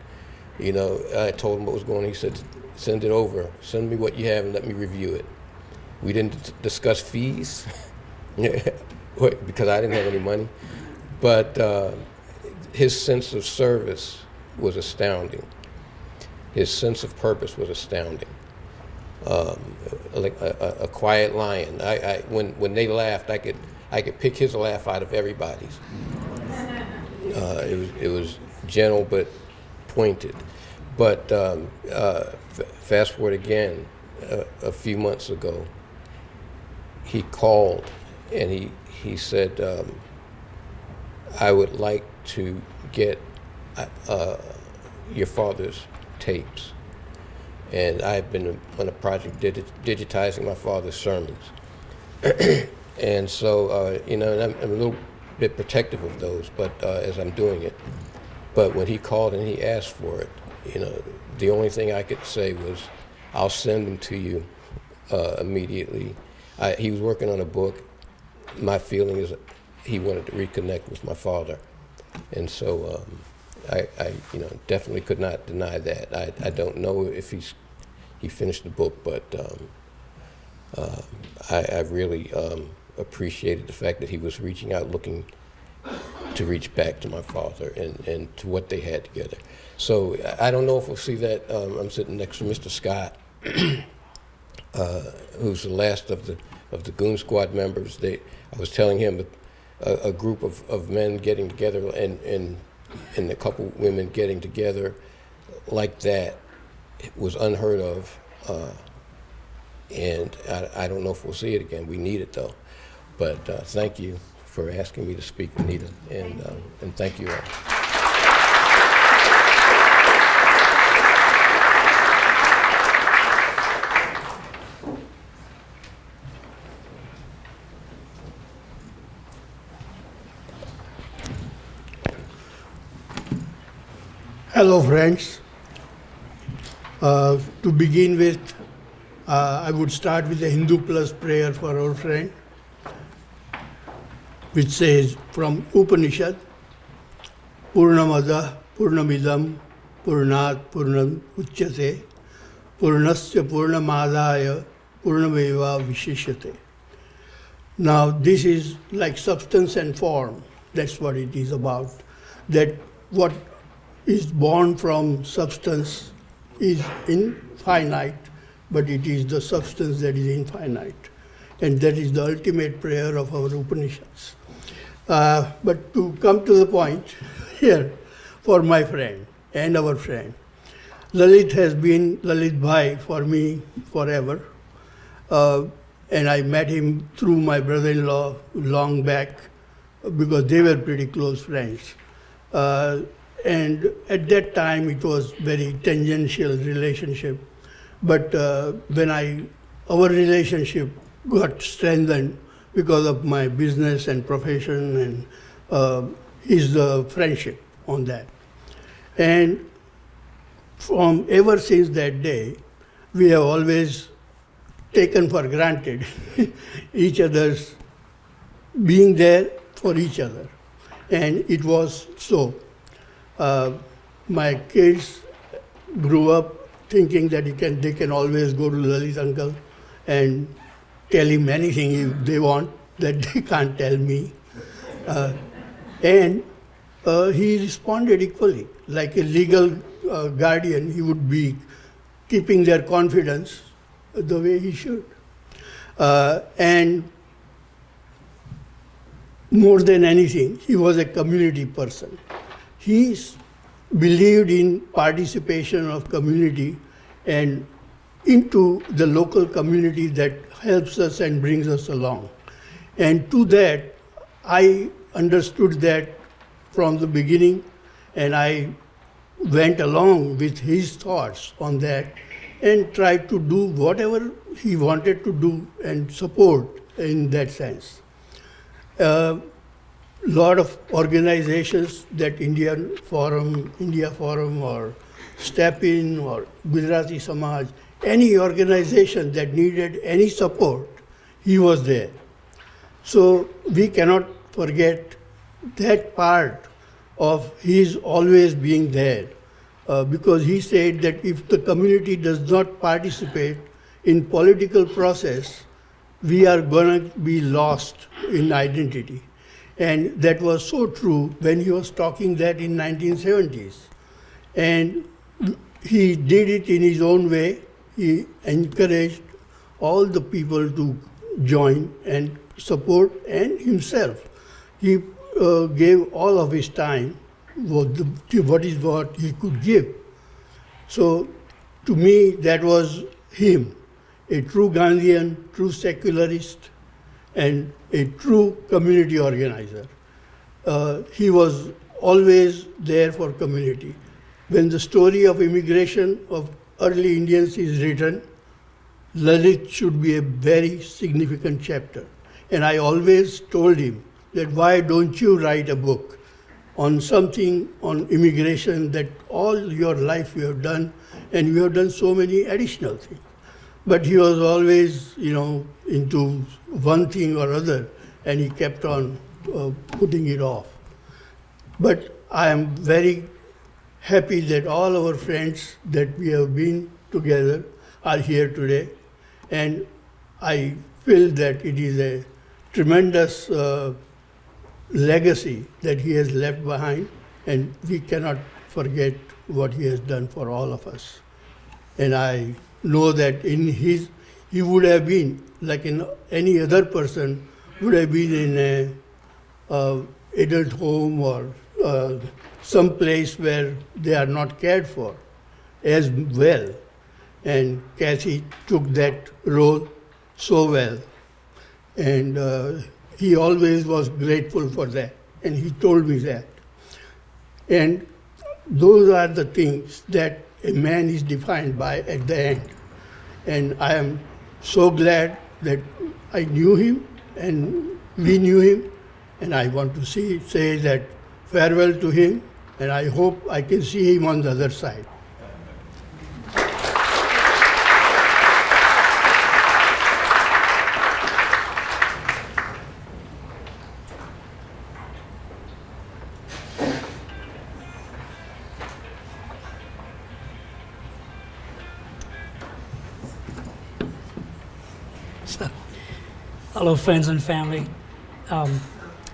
I told him what was going on. He said, send it over. Send me what you have and let me review it. We didn't discuss fees because I didn't have any money. But his sense of service was astounding. His sense of purpose was astounding. Like a quiet lion. When they laughed, I could pick his laugh out of everybody's. It was gentle but pointed. But fast forward again, a few months ago, he called and he said, I would like to get your father's tapes. And I've been on a project digitizing my father's sermons. And so, and I'm a little bit protective of those, but as I'm doing it. But when he called and he asked for it, the only thing I could say was, I'll send them to you immediately. He was working on a book. My feeling is he wanted to reconnect with my father. And so I definitely could not deny that. I don't know if he finished the book, but I really appreciated the fact that he was reaching out, looking to reach back to my father and to what they had together. So I don't know if we'll see that. I'm sitting next to Mr. Scott, who's the last of the Goon Squad members. I was telling him a group of men getting together and a couple women getting together like that was unheard of. And I don't know if we'll see it again. We need it though. But thank you for asking me to speak, Anita, and thank you all. Hello, friends. To begin with, I would start with a Hindu plus prayer for our friend, which says from Upanishad, Purnamada Purnamidam Purnat Purnam Uchyate Purnasya Purnamadaya Purnameva Vishishyate. Now, this is like substance and form. That's what it is about. That what is born from substance is infinite, but it is the substance that is infinite. And that is the ultimate prayer of our Upanishads. But to come to the point here, for my friend and our friend, Lalit has been Lalit Bhai for me forever. And I met him through my brother-in-law long back because they were pretty close friends. And at that time, it was very tangential relationship. But when our relationship got strengthened because of my business and profession, and is the friendship on that. And from ever since that day, we have always taken for granted each other's being there for each other. And it was so. My kids grew up thinking that they can always go to Lalit uncle and tell him anything if they want that they can't tell me. And he responded equally. Like a legal guardian, he would be keeping their confidence the way he should. And more than anything, he was a community person. He believed in participation of community and into the local community that helps us and brings us along. And to that, I understood that from the beginning, and I went along with his thoughts on that and tried to do whatever he wanted to do and support in that sense. Lot of organizations that India Forum or Step In or Gujarati Samaj, any organization that needed any support, he was there. So we cannot forget that part of his always being there, because he said that if the community does not participate in political process, we are going to be lost in identity. And that was so true when he was talking that in 1970s. And he did it in his own way. He encouraged all the people to join and support, and himself. He gave all of his time, what he could give. So to me, that was him, a true Gandhian, true secularist, and a true community organizer. He was always there for community. When the story of immigration of early Indians is written, Lalit should be a very significant chapter. And I always told him that why don't you write a book on something on immigration that all your life you have done, and you have done so many additional things. But he was always, into one thing or other, and he kept on putting it off. But I am very happy that all our friends that we have been together are here today, and I feel that it is a tremendous legacy that he has left behind, and we cannot forget what he has done for all of us. And I know that he would have been, like in any other person, would have been in a adult home or some place where they are not cared for as well. And Kathy took that role so well. And he always was grateful for that. And he told me that. And those are the things that a man is defined by at the end. And I am so glad that I knew him and we knew him. And I want to say that farewell to him, and I hope I can see him on the other side. Hello, friends and family.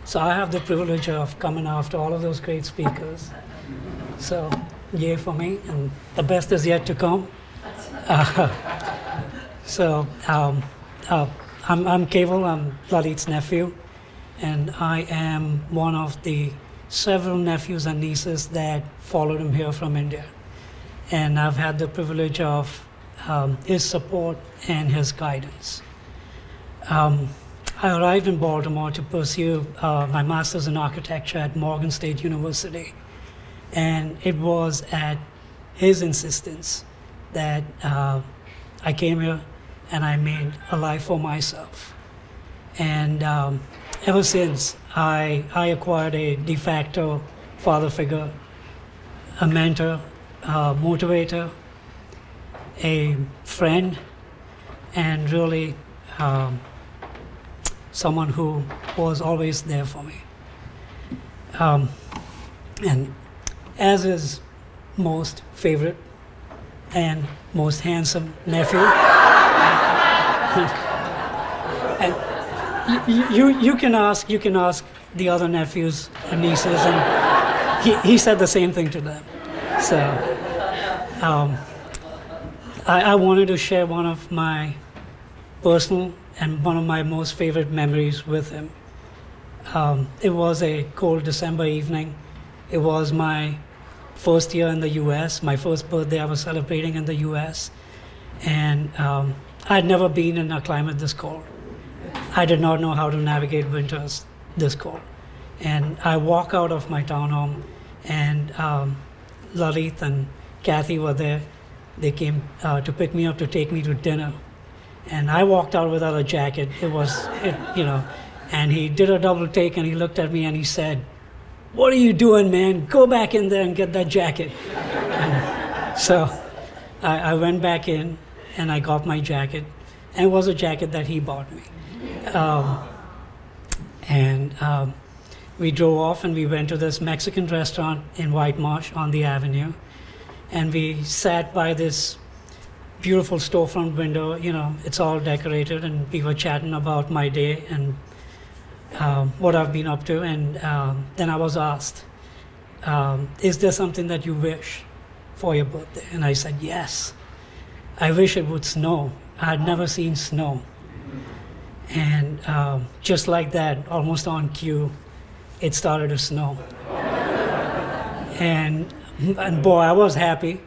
So I have the privilege of coming after all of those great speakers. So yay for me, and the best is yet to come. I'm Keval, I'm Lalit's nephew, and I am one of the several nephews and nieces that followed him here from India. And I've had the privilege of his support and his guidance. I arrived in Baltimore to pursue my master's in architecture at Morgan State University. And it was at his insistence that I came here and I made a life for myself. And ever since, I acquired a de facto father figure, a mentor, a motivator, a friend, and really someone who was always there for me. And as his most favorite and most handsome nephew, and you can ask the other nephews and nieces, and he said the same thing to them. So I wanted to share one of my personal and one of my most favorite memories with him. It was a cold December evening. It was my first year in the US, my first birthday I was celebrating in the US. And I'd never been in a climate this cold. I did not know how to navigate winters this cold. And I walk out of my townhome, and Lalit and Kathy were there. They came to pick me up to take me to dinner. And I walked out without a jacket. And he did a double take and he looked at me and he said, "What are you doing, man? Go back in there and get that jacket." And so I went back in and I got my jacket. And it was a jacket that he bought me. We drove off and we went to this Mexican restaurant in White Marsh on the avenue. And we sat by this beautiful storefront window, it's all decorated, and we were chatting about my day and what I've been up to. And then I was asked, is there something that you wish for your birthday? And I said, yes. I wish it would snow. I had never seen snow. And just like that, almost on cue, it started to snow. And boy, I was happy.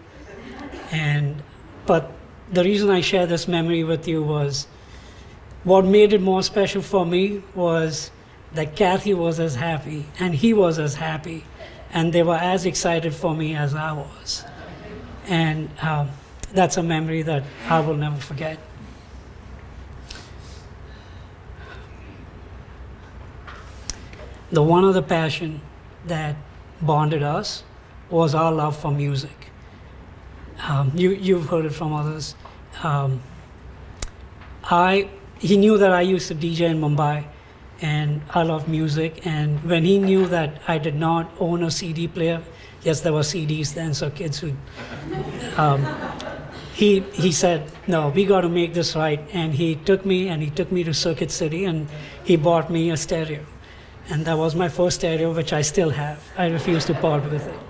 But the reason I share this memory with you was what made it more special for me was that Kathy was as happy and he was as happy, and they were as excited for me as I was. And that's a memory that I will never forget. The one other passion that bonded us was our love for music. You've heard it from others. He knew that I used to DJ in Mumbai, and I love music. And when he knew that I did not own a CD player, yes, there were CDs then, so kids would. He said, "No, we got to make this right." And he took me to Circuit City, and he bought me a stereo. And that was my first stereo, which I still have. I refuse to part with it.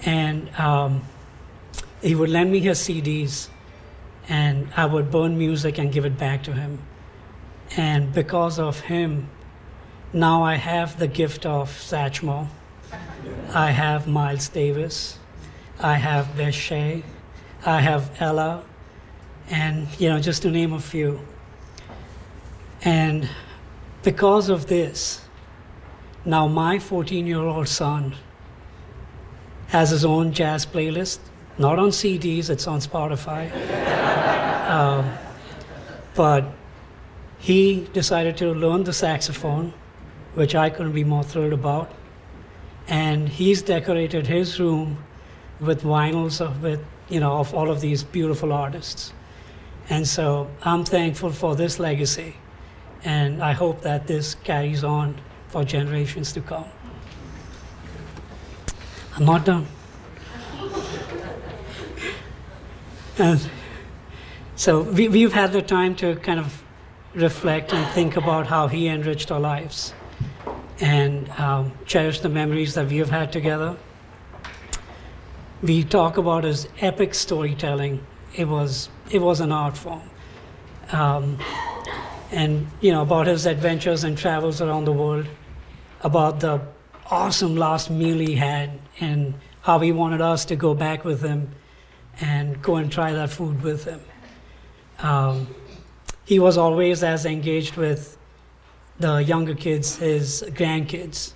And he would lend me his CDs, and I would burn music and give it back to him. And because of him, now I have the gift of Satchmo. I have Miles Davis. I have Beshay. I have Ella. And, just to name a few. And because of this, now my 14-year-old son has his own jazz playlist, not on CDs, it's on Spotify. But he decided to learn the saxophone, which I couldn't be more thrilled about. And he's decorated his room with vinyls of all of these beautiful artists. And so I'm thankful for this legacy. And I hope that this carries on for generations to come. I'm not done. And so we've had the time to kind of reflect and think about how he enriched our lives and cherish the memories that we have had together. We talk about his epic storytelling. It was an art form. And about his adventures and travels around the world, about the awesome last meal he had, and how he wanted us to go back with him and go and try that food with him. He was always as engaged with the younger kids, his grandkids,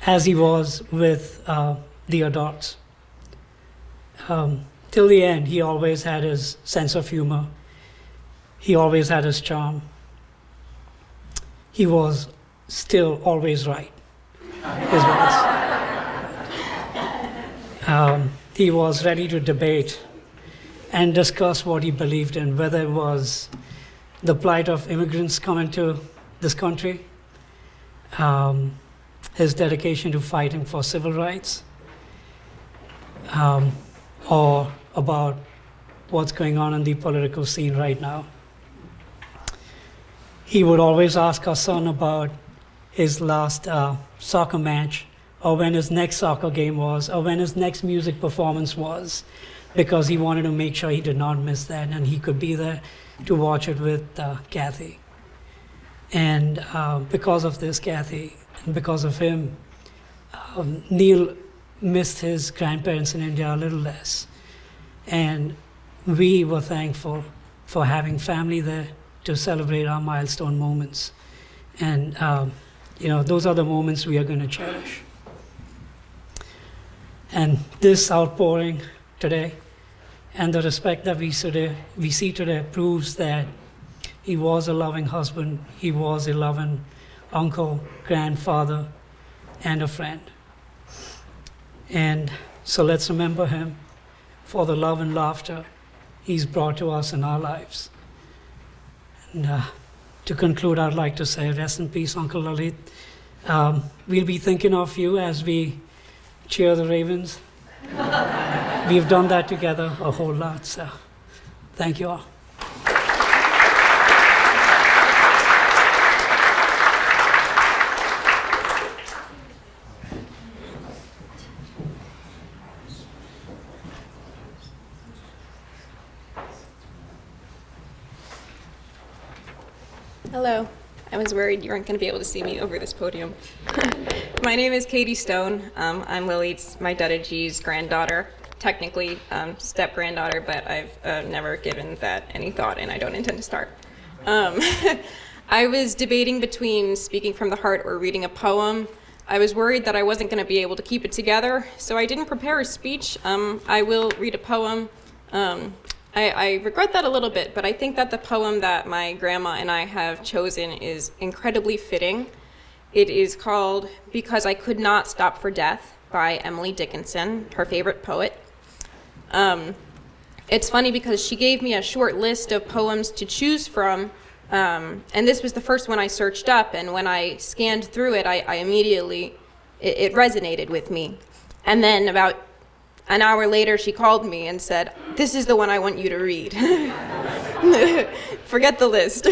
as he was with the adults. Till the end, he always had his sense of humor. He always had his charm. He was still always right, his words. He was ready to debate and discuss what he believed in, whether it was the plight of immigrants coming to this country, his dedication to fighting for civil rights, or about what's going on in the political scene right now. He would always ask our son about his last soccer match, or when his next soccer game was, or when his next music performance was, because he wanted to make sure he did not miss that and he could be there to watch it with Kathy. And because of this, Kathy, and because of him, Neil missed his grandparents in India a little less. And we were thankful for having family there to celebrate our milestone moments. And, those are the moments we are going to cherish. And this outpouring today and the respect that we see today proves that he was a loving husband, he was a loving uncle, grandfather, and a friend. And so let's remember him for the love and laughter he's brought to us in our lives. And to conclude, I'd like to say, rest in peace, Uncle Lalit. We'll be thinking of you as we cheer the Ravens. We've done that together a whole lot, so thank you all. Hello. I was worried you weren't going to be able to see me over this podium. My name is Katie Stone. I'm Lilith's, my Dada G's granddaughter, technically step-granddaughter, but I've never given that any thought, and I don't intend to start. I was debating between speaking from the heart or reading a poem. I was worried that I wasn't going to be able to keep it together, so I didn't prepare a speech. I will read a poem. I regret that a little bit, but I think that the poem that my grandma and I have chosen is incredibly fitting. It is called Because I Could Not Stop for Death by Emily Dickinson, her favorite poet. It's funny because she gave me a short list of poems to choose from, and this was the first one I searched up, and when I scanned through it, I immediately, it resonated with me. And then about an hour later, she called me and said, "This is the one I want you to read." Forget the list.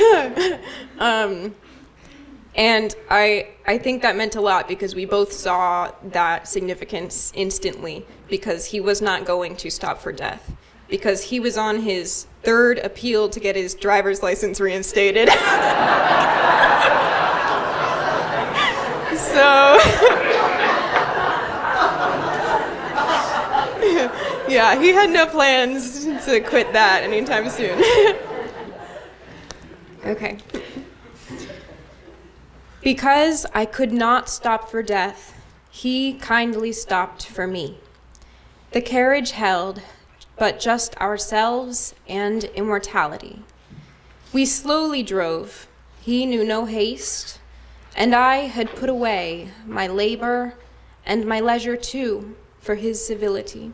And I think that meant a lot because we both saw that significance instantly, because he was not going to stop for death, because he was on his third appeal to get his driver's license reinstated. So... yeah, he had no plans to quit that anytime soon. Okay. Because I could not stop for death, he kindly stopped for me. The carriage held but just ourselves and immortality. We slowly drove, he knew no haste, and I had put away my labor and my leisure too for his civility.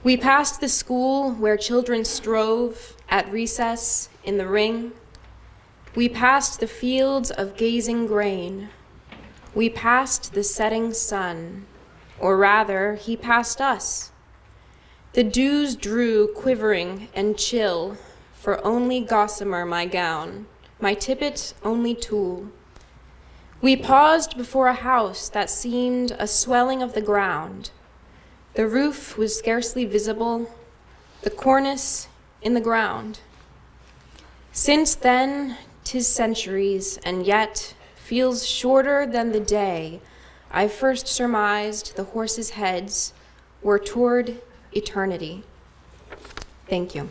We passed the school where children strove at recess in the ring. We passed the fields of gazing grain. We passed the setting sun, or rather, he passed us. The dews drew quivering and chill, for only gossamer my gown, my tippet only tulle. We paused before a house that seemed a swelling of the ground. The roof was scarcely visible, the cornice in the ground. Since then, 'tis centuries, and yet feels shorter than the day I first surmised the horses' heads were toward eternity. Thank you.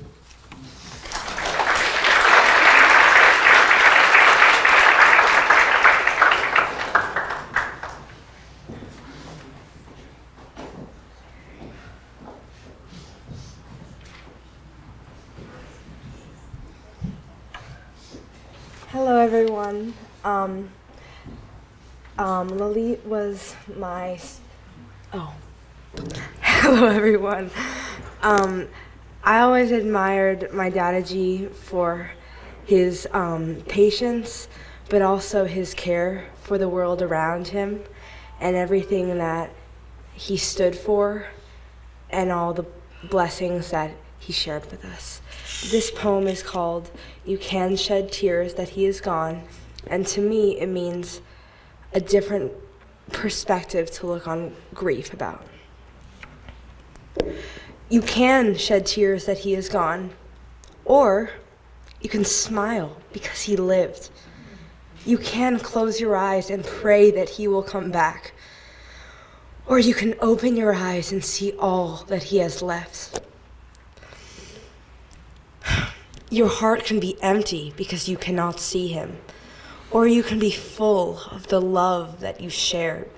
Hello, everyone. Lalit was my. Hello, everyone. I always admired my Dada G for his patience, but also his care for the world around him and everything that he stood for and all the blessings that he shared with us. This poem is called You Can Shed Tears That He Is Gone, and to me it means a different perspective to look on grief about. You can shed tears that he is gone, or you can smile because he lived. You can close your eyes and pray that he will come back, or you can open your eyes and see all that he has left. Your heart can be empty because you cannot see him, or you can be full of the love that you shared.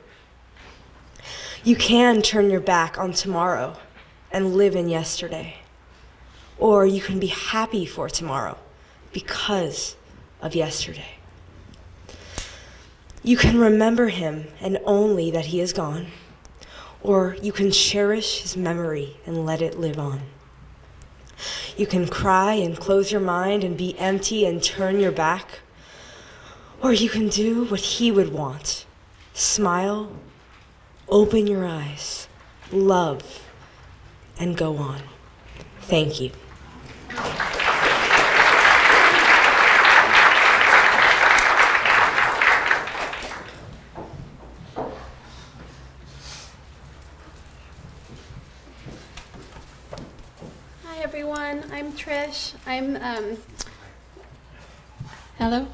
You can turn your back on tomorrow and live in yesterday. Or you can be happy for tomorrow because of yesterday. You can remember him and only that he is gone. Or you can cherish his memory and let it live on. You can cry and close your mind and be empty and turn your back. Or you can do what he would want. Smile, open your eyes, love, and go on. Thank you. Hi everyone, I'm Trish. Hello?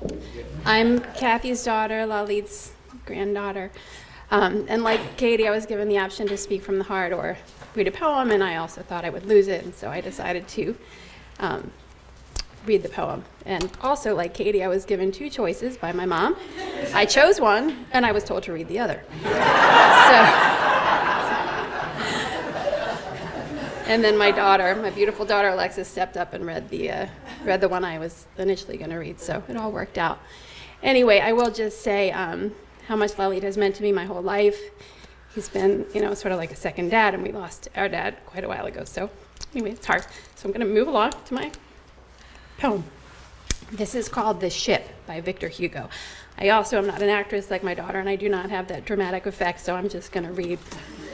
I'm Kathy's daughter, Lalit's granddaughter. And like Katie, I was given the option to speak from the heart or read a poem, and I also thought I would lose it, and so I decided to read the poem. And also, like Katie, I was given two choices by my mom. I chose one, and I was told to read the other. And then my daughter, my beautiful daughter Alexis, stepped up and read the one I was initially going to read, so it all worked out. Anyway, I will just say how much Lalit has meant to me my whole life. He's been, sort of like a second dad, and we lost our dad quite a while ago. So anyway, it's hard. So I'm going to move along to my poem. This is called The Ship by Victor Hugo. I also am not an actress like my daughter, and I do not have that dramatic effect, so I'm just going to read.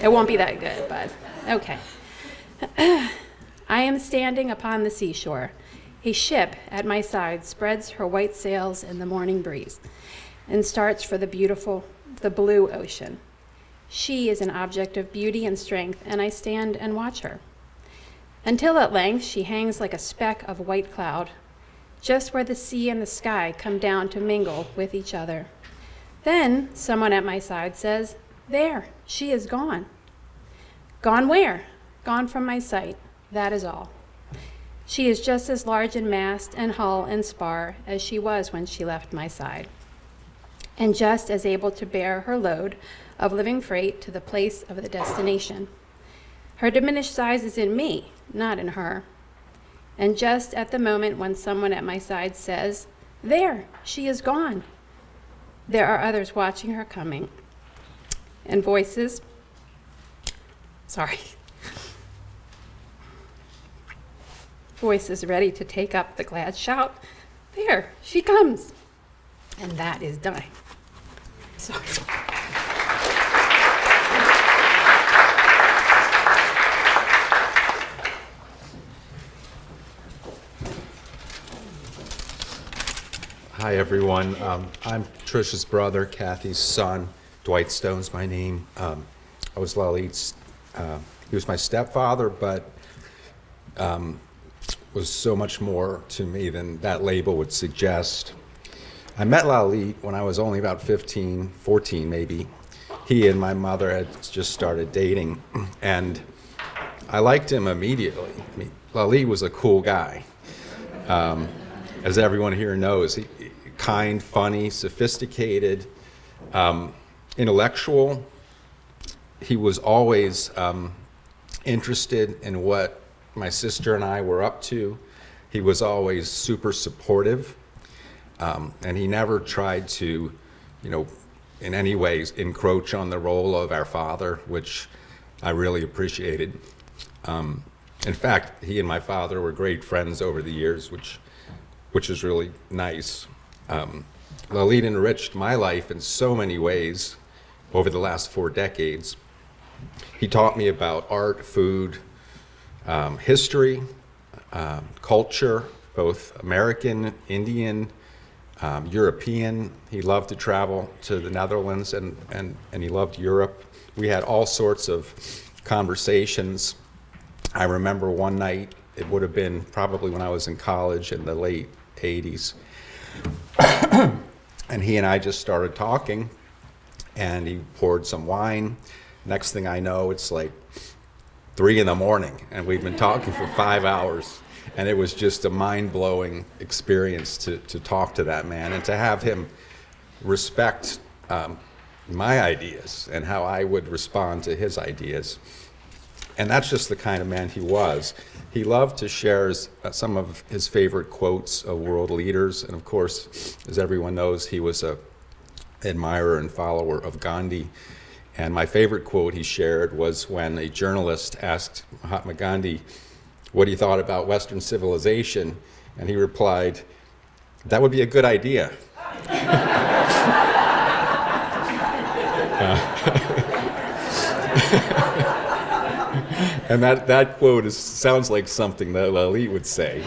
It won't be that good, but okay. I am standing upon the seashore. A ship at my side spreads her white sails in the morning breeze and starts for the blue ocean. She is an object of beauty and strength, and I stand and watch her. Until at length she hangs like a speck of white cloud, just where the sea and the sky come down to mingle with each other. Then someone at my side says, "There, she is gone." Gone where? Gone from my sight, that is all. She is just as large in mast and hull and spar as she was when she left my side, and just as able to bear her load of living freight to the place of the destination. Her diminished size is in me, not in her. And just at the moment when someone at my side says, "There, she is gone," there are others watching her coming, and voices ready to take up the glad shout, "There, she comes." And that is done. Sorry. Hi, everyone. I'm Trisha's brother, Kathy's son. Dwight Stone's my name. I was Lalit's. He was my stepfather, but was so much more to me than that label would suggest. I met Lalit when I was only about 15, 14 maybe. He and my mother had just started dating, and I liked him immediately. I mean, Lalit was a cool guy. As everyone here knows, kind, funny, sophisticated, intellectual. He was always interested in what my sister and I were up to. He was always super supportive, and he never tried to, in any ways encroach on the role of our father, which I really appreciated. In fact, he and my father were great friends over the years, which is really nice. Lalit enriched my life in so many ways over the last 4 decades. He taught me about art, food, history, culture, both American, Indian, European. He loved to travel to the Netherlands and he loved Europe. We had all sorts of conversations. I remember one night, it would have been probably when I was in college in the late 80s. And he and I just started talking, and he poured some wine. Next thing I know, it's like 3 a.m, and we've been talking for 5 hours. And it was just a mind-blowing experience to talk to that man and to have him respect my ideas and how I would respond to his ideas. And that's just the kind of man he was. He loved to share some of his favorite quotes of world leaders. And of course, as everyone knows, he was an admirer and follower of Gandhi. And my favorite quote he shared was when a journalist asked Mahatma Gandhi what he thought about Western civilization. And he replied, "That would be a good idea." And that quote sounds like something that Lalit would say.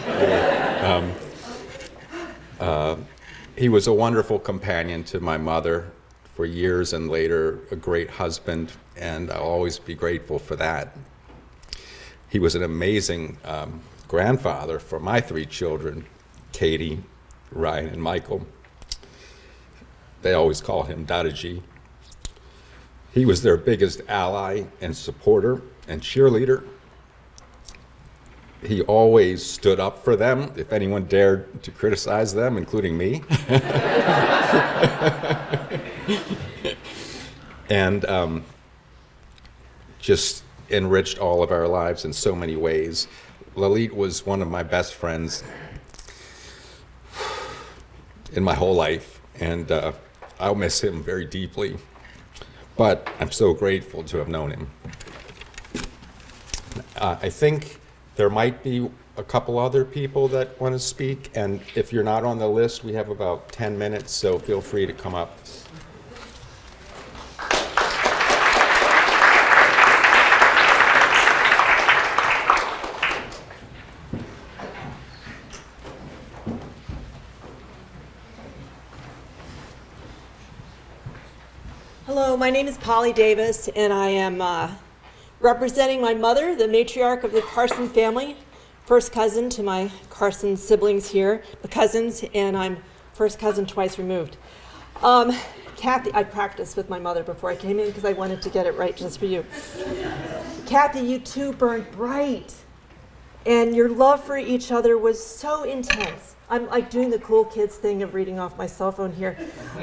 He was a wonderful companion to my mother for years, and later a great husband, and I'll always be grateful for that. He was an amazing grandfather for my 3 children, Katie, Ryan, and Michael. They always call him Dadaji. He was their biggest ally and supporter and cheerleader. He always stood up for them if anyone dared to criticize them, including me. And just enriched all of our lives in so many ways. Lalit was one of my best friends in my whole life, and I'll miss him very deeply, but I'm so grateful to have known him. I think there might be a couple other people that want to speak, and if you're not on the list, we have about 10 minutes, so feel free to come up. Hello, my name is Polly Davis, and I am representing my mother, the matriarch of the Carson family, first cousin to my Carson siblings here, the cousins, and I'm first cousin twice removed. Kathy, I practiced with my mother before I came in because I wanted to get it right just for you. Kathy, you two burned bright, and your love for each other was so intense. I'm like doing the cool kids thing of reading off my cell phone here.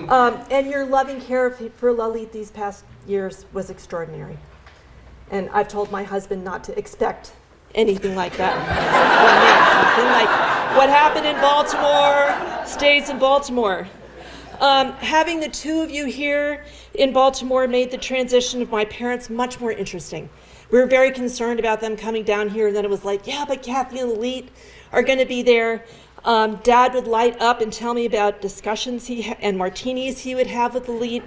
And your loving care for Lalit these past years was extraordinary. And I've told my husband not to expect anything like that from me. Something like what happened in Baltimore stays in Baltimore. Having the two of you here in Baltimore made the transition of my parents much more interesting. We were very concerned about them coming down here, and then it was like, yeah, but Kathy and Lalit are going to be there. Dad would light up and tell me about discussions and martinis he would have with Lalit,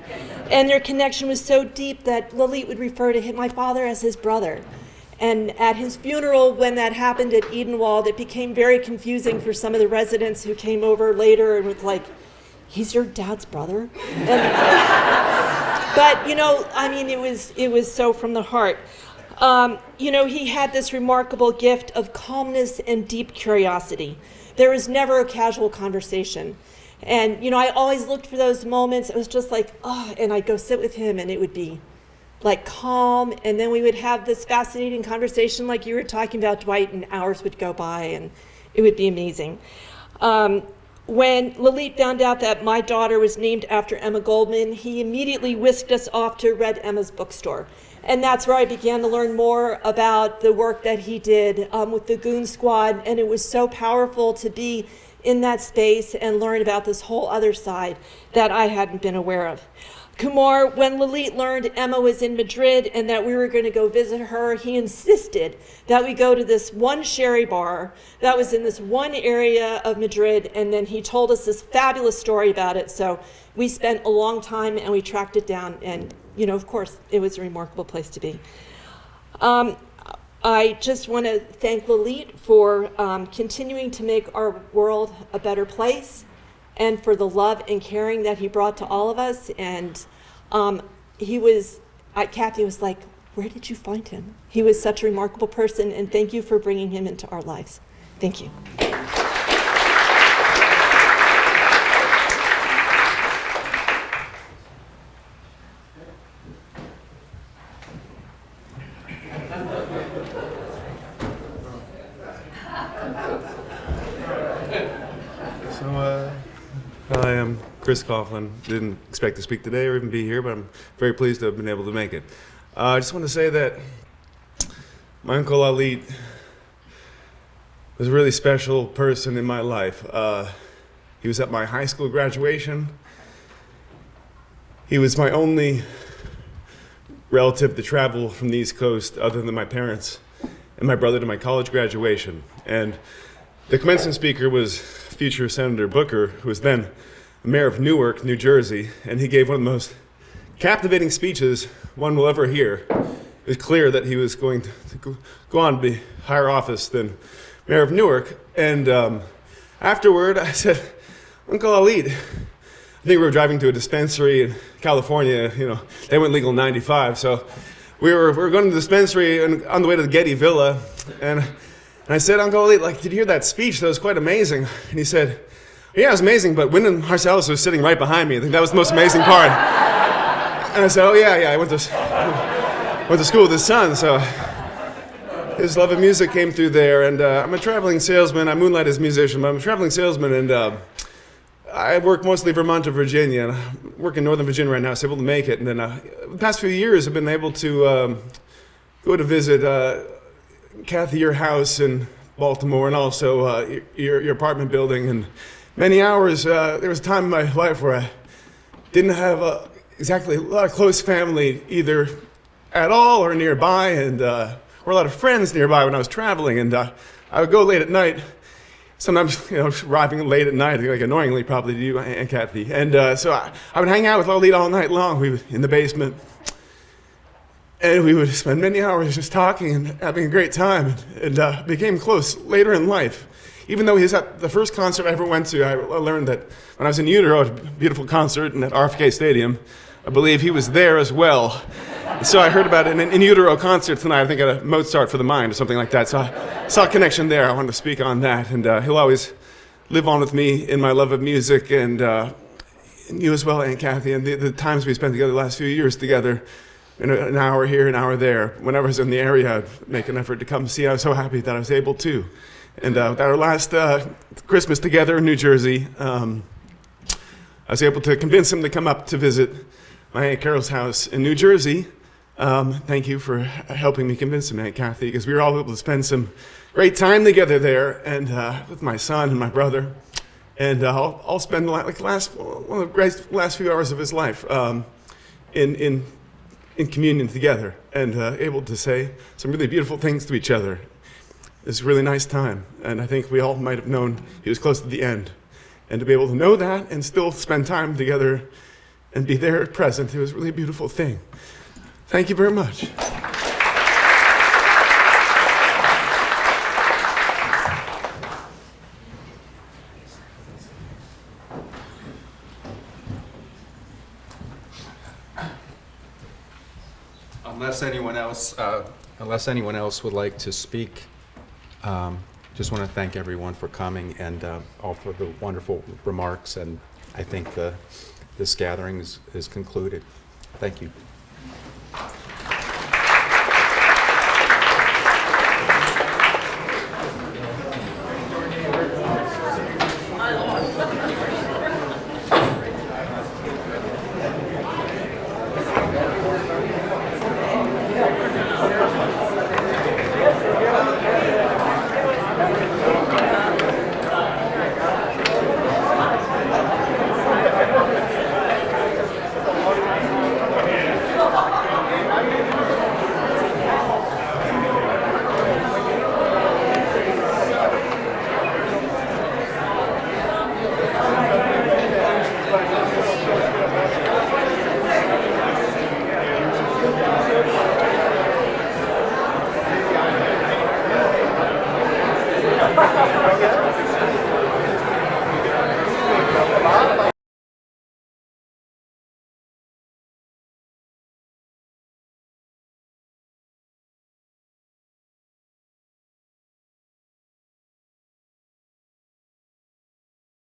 and their connection was so deep that Lalit would refer to my father as his brother. And at his funeral, when that happened at Edenwald, it became very confusing for some of the residents who came over later and was like, "He's your dad's brother?" But, you know, I mean, it was so from the heart. You know, he had this remarkable gift of calmness and deep curiosity. There was never a casual conversation. And, you know, I always looked for those moments. It was just like, oh, and I'd go sit with him and it would be like calm. And then we would have this fascinating conversation like you were talking about, Dwight, and hours would go by and it would be amazing. When Lalit found out that my daughter was named after Emma Goldman, he immediately whisked us off to Red Emma's bookstore. And that's where I began to learn more about the work that he did with the Goon Squad. And it was so powerful to be in that space and learn about this whole other side that I hadn't been aware of. Kumar, when Lalit learned Emma was in Madrid and that we were going to go visit her, he insisted that we go to this one sherry bar that was in this one area of Madrid, and then he told us this fabulous story about it. So we spent a long time and we tracked it down, and you know, of course, it was a remarkable place to be. I just want to thank Lalit for continuing to make our world a better place, and for the love and caring that he brought to all of us. And Kathy was like, where did you find him? He was such a remarkable person, and thank you for bringing him into our lives. Thank you. Chris Coughlin. Didn't expect to speak today or even be here, but I'm very pleased to have been able to make it. I just want to say that my Uncle Lalit was a really special person in my life. He was at my high school graduation. He was my only relative to travel from the East Coast other than my parents and my brother to my college graduation. And the commencement speaker was future Senator Booker, who was then mayor of Newark, New Jersey, and he gave one of the most captivating speeches one will ever hear. It was clear that he was going to go on to be higher office than mayor of Newark. And afterward, I said, Uncle Lalit, I think we were driving to a dispensary in California. You know, they went legal in '95, so we were going to the dispensary and on the way to the Getty Villa, and I said, Uncle Lalit, like, did you hear that speech? That was quite amazing. And he said, yeah, it was amazing, but Wyndham Marsalis was sitting right behind me. I think that was the most amazing part. And I said, oh yeah, I went to school with his son, so his love of music came through there. And I'm a traveling salesman. I moonlight as a musician, but I'm a traveling salesman, and I work mostly Vermont to Virginia. I work in Northern Virginia right now, so able to make it. And then the past few years, I've been able to go to visit Kathy, your house in Baltimore, and also your apartment building. And many hours, there was a time in my life where I didn't have exactly a lot of close family, either at all or nearby, and or a lot of friends nearby when I was traveling. And I would go late at night. Sometimes, you know, arriving late at night, like annoyingly probably to you and Kathy. And so I would hang out with Lalit all night long. We would in the basement, and we would spend many hours just talking and having a great time. And became close later in life. Even though he was at the first concert I ever went to, I learned that when I was in utero, at a beautiful concert and at RFK Stadium, I believe he was there as well. So I heard about an in utero concert tonight, I think at a Mozart for the Mind or something like that. So I saw a connection there. I wanted to speak on that. And he'll always live on with me in my love of music, and you as well, Aunt Kathy, and the times we spent together the last few years together, an hour here, an hour there. Whenever I was in the area, I'd make an effort to come see. I was so happy that I was able to. And at our last Christmas together in New Jersey, I was able to convince him to come up to visit my Aunt Carol's house in New Jersey. Thank you for helping me convince him, Aunt Kathy, because we were all able to spend some great time together there, and with my son and my brother. And I'll spend one of the great last few hours of his life in communion together, and able to say some really beautiful things to each other. It's a really nice time, and I think we all might have known he was close to the end. And to be able to know that and still spend time together and be there present, it was a really beautiful thing. Thank you very much. Unless anyone else would like to speak, just want to thank everyone for coming and all for the wonderful remarks. And I think this gathering is concluded. Thank you.